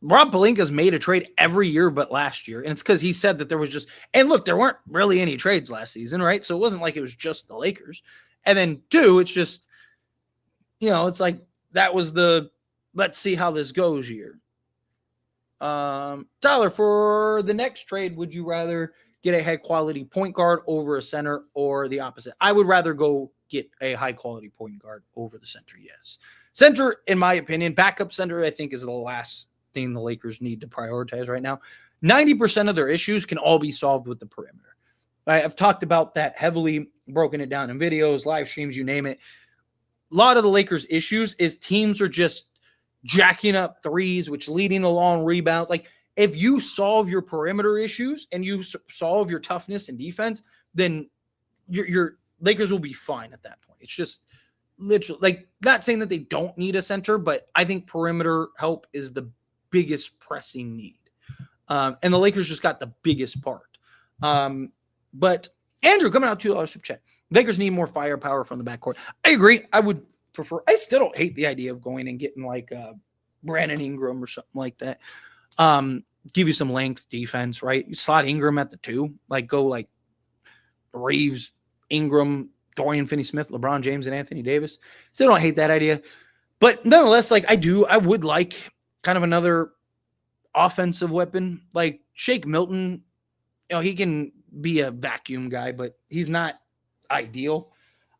Speaker 1: Rob Pelinka's made a trade every year but last year. And it's because he said that there weren't really any trades last season, right? So it wasn't like it was just the Lakers. And then 2, it's just, it's like that was the let's see how this goes year. Tyler, for the next trade, would you rather get a high-quality point guard over a center or the opposite? I would rather go get a high-quality point guard over the center, yes. Center, in my opinion, backup center, I think, is the last thing the Lakers need to prioritize right now. 90% of their issues can all be solved with the perimeter. I've talked about that heavily, broken it down in videos, live streams, you name it. A lot of the Lakers' issues is teams are just jacking up threes, which leading to long rebounds. Like, if you solve your perimeter issues and you solve your toughness and defense, then your Lakers will be fine at that point. It's just literally, like, not saying that they don't need a center, but I think perimeter help is the biggest pressing need. And the Lakers just got the biggest part. But Andrew, coming out $2 super chat. Lakers need more firepower from the backcourt. I agree. I still don't hate the idea of going and getting like Brandon Ingram or something like that. Give you some length defense, right? You slot Ingram at the 2, like go like Reeves, Ingram, Dorian Finney-Smith, LeBron James, and Anthony Davis. Still don't hate that idea. But nonetheless, like I would like kind of another offensive weapon. Like Shake Milton, he can be a vacuum guy, but he's not ideal.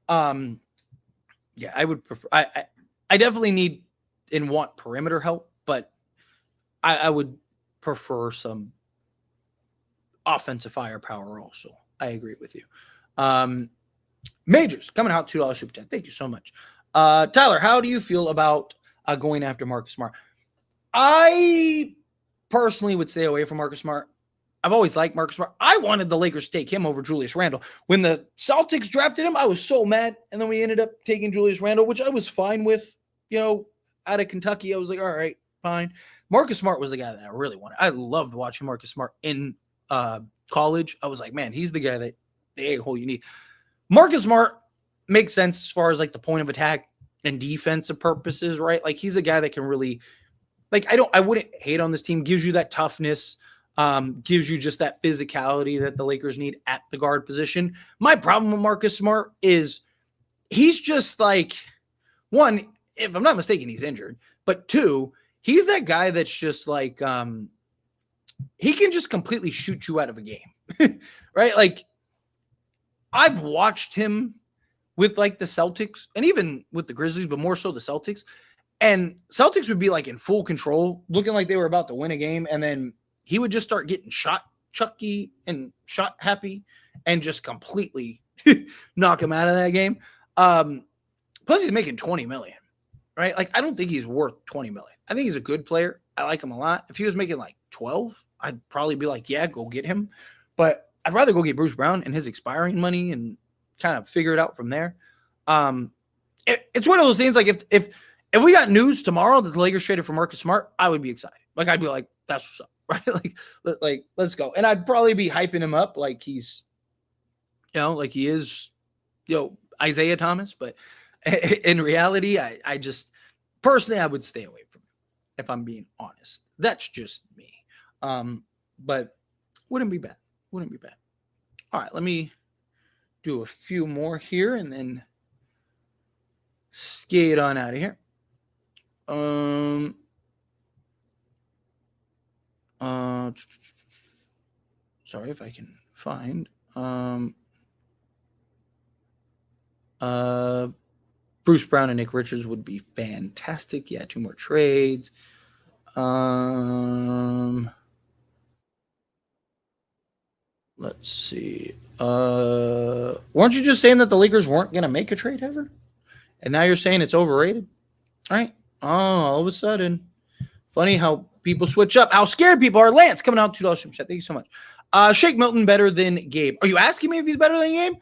Speaker 1: Yeah, I would prefer. I definitely need and want perimeter help, but I would prefer some offensive firepower also. I agree with you. Majors coming out $2 super chat. Thank you so much. Tyler, how do you feel about going after Marcus Smart? I personally would stay away from Marcus Smart. I've always liked Marcus Smart. I wanted the Lakers to take him over Julius Randle. When the Celtics drafted him, I was so mad. And then we ended up taking Julius Randle, which I was fine with. Out of Kentucky, I was like, all right, fine. Marcus Smart was the guy that I really wanted. I loved watching Marcus Smart in college. I was like, man, he's the guy that the a-hole you need. Marcus Smart makes sense as far as like the point of attack and defensive purposes, right? Like he's a guy that can really, like, I wouldn't hate on this team. Gives you that toughness. Gives you just that physicality that the Lakers need at the guard position. My problem with Marcus Smart is he's just like, one, if I'm not mistaken, he's injured, but 2, he's that guy that's just like, he can just completely shoot you out of a game, right? Like I've watched him with like the Celtics and even with the Grizzlies, but more so the Celtics, and Celtics would be like in full control, looking like they were about to win a game. And then he would just start getting shot chucky and shot happy and just completely knock him out of that game. Plus he's making $20 million, right? Like, I don't think he's worth $20 million. I think he's a good player. I like him a lot. If he was making like 12, I'd probably be like, yeah, go get him. But I'd rather go get Bruce Brown and his expiring money and kind of figure it out from there. It's one of those things. Like if we got news tomorrow that the Lakers traded for Marcus Smart, I would be excited. Like, I'd be like, that's what's up, right? Like, let's go. And I'd probably be hyping him up like he's, like he is, Isaiah Thomas. But in reality, I just personally, I would stay away from him if I'm being honest. That's just me. But wouldn't be bad. Wouldn't be bad. All right, let me do a few more here and then skate on out of here. Sorry if I can find. Bruce Brown and Nick Richards would be fantastic. Yeah, 2 more trades. Let's see. Weren't you just saying that the Lakers weren't going to make a trade ever? And now you're saying it's overrated? All right. Oh, all of a sudden. Funny how people switch up. How scared people are. Lance coming out $2 super chat. Thank you so much. Shake Milton better than Gabe. Are you asking me if he's better than Gabe?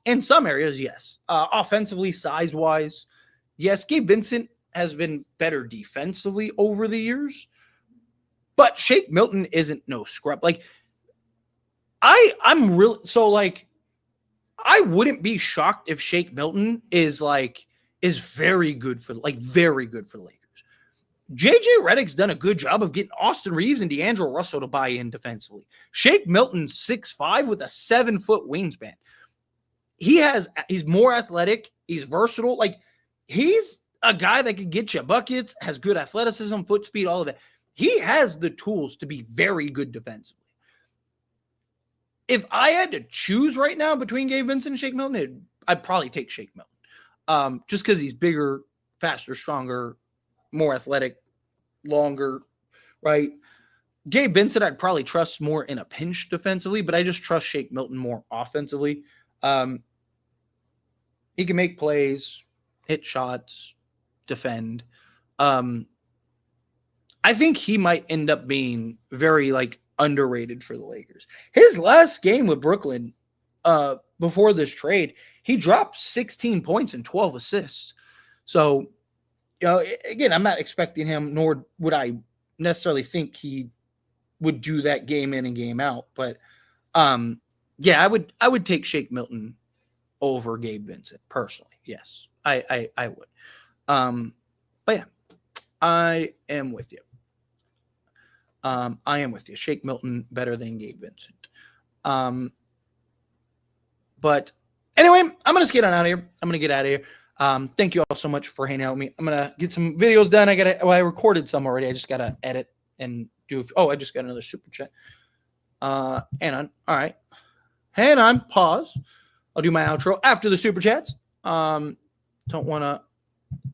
Speaker 1: In some areas, yes. Offensively, size-wise, yes. Gabe Vincent has been better defensively over the years. But Shake Milton isn't no scrub. Like, I'm real. So, like, I wouldn't be shocked if Shake Milton is very good for the Lakers. JJ Redick's done a good job of getting Austin Reeves and D'Angelo Russell to buy in defensively. Shake Milton's 6'5" with a 7-foot wingspan. He's more athletic. He's versatile. Like, he's a guy that can get you buckets, has good athleticism, foot speed, all of that. He has the tools to be very good defensively. If I had to choose right now between Gabe Vincent and Shake Milton, I'd probably take Shake Milton. Just because he's bigger, faster, stronger, more athletic, longer, right? Gabe Vincent, I'd probably trust more in a pinch defensively, but I just trust Shake Milton more offensively. He can make plays, hit shots, defend. I think he might end up being very underrated for the Lakers. His last game with Brooklyn before this trade, he dropped 16 points and 12 assists. So, again, I'm not expecting him, nor would I necessarily think he would do that game in and game out. But yeah, I would take Shake Milton over Gabe Vincent personally. Yes, I would. But yeah, I am with you. I am with you. Shake Milton better than Gabe Vincent. But anyway, I'm going to skate on out of here. I'm going to get out of here. Thank you all so much for hanging out with me. I'm going to get some videos done. I recorded some already. I just got to edit and do. I just got another super chat. Hang on. All right. Hang on. Pause. I'll do my outro after the super chats. Don't want to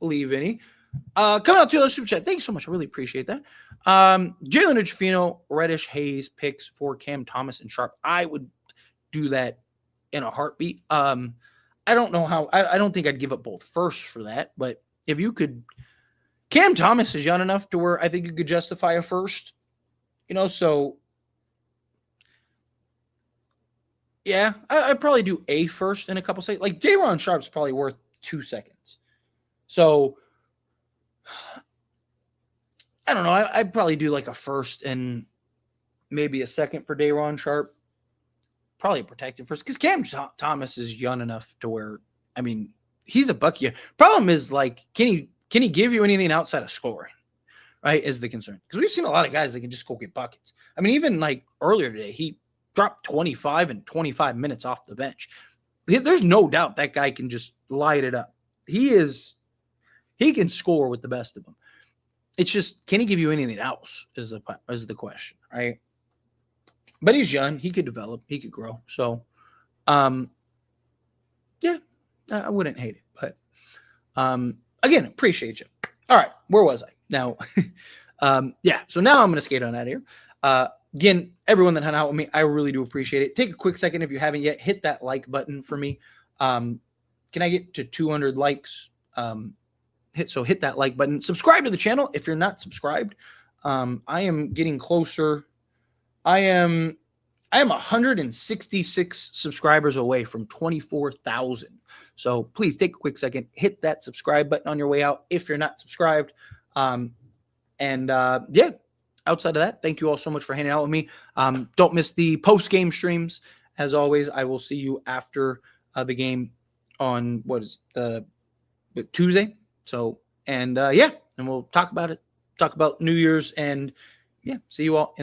Speaker 1: leave any. Coming out to the super chat. Thanks so much. I really appreciate that. Jalen Ojafino, Reddish, Hayes picks for Cam Thomas and Sharp. I would do that in a heartbeat. I don't know how. I don't think I'd give up both firsts for that. But if you could, Cam Thomas is young enough to where I think you could justify a first. So yeah, I'd probably do a first in a couple seconds. Like Day'Ron Sharp's probably worth 2 seconds. So I don't know. I'd probably do a first and maybe a second for Day'Ron Sharp. Probably a protected first because Cam Thomas is young enough to where, he's a bucket. Problem is can he give you anything outside of scoring? Right, is the concern, because we've seen a lot of guys that can just go get buckets. Even earlier today, he dropped 25 in 25 minutes off the bench. There's no doubt that guy can just light it up. He can score with the best of them. It's just, can he give you anything else is the question, right? But he's young. He could develop. He could grow. So, yeah, I wouldn't hate it. But, again, appreciate you. All right, where was I? Now, yeah, so now I'm going to skate on out of here. Again, everyone that hung out with me, I really do appreciate it. Take a quick second if you haven't yet. Hit that like button for me. Can I get to 200 likes? Hit that like button. Subscribe to the channel if you're not subscribed. I am getting closer. I am 166 subscribers away from 24,000. So please take a quick second, hit that subscribe button on your way out if you're not subscribed. Yeah, outside of that, thank you all so much for hanging out with me. Don't miss the post-game streams. As always, I will see you after the game on Tuesday. So, yeah, and we'll talk about it. Talk about New Year's, and yeah, see you all.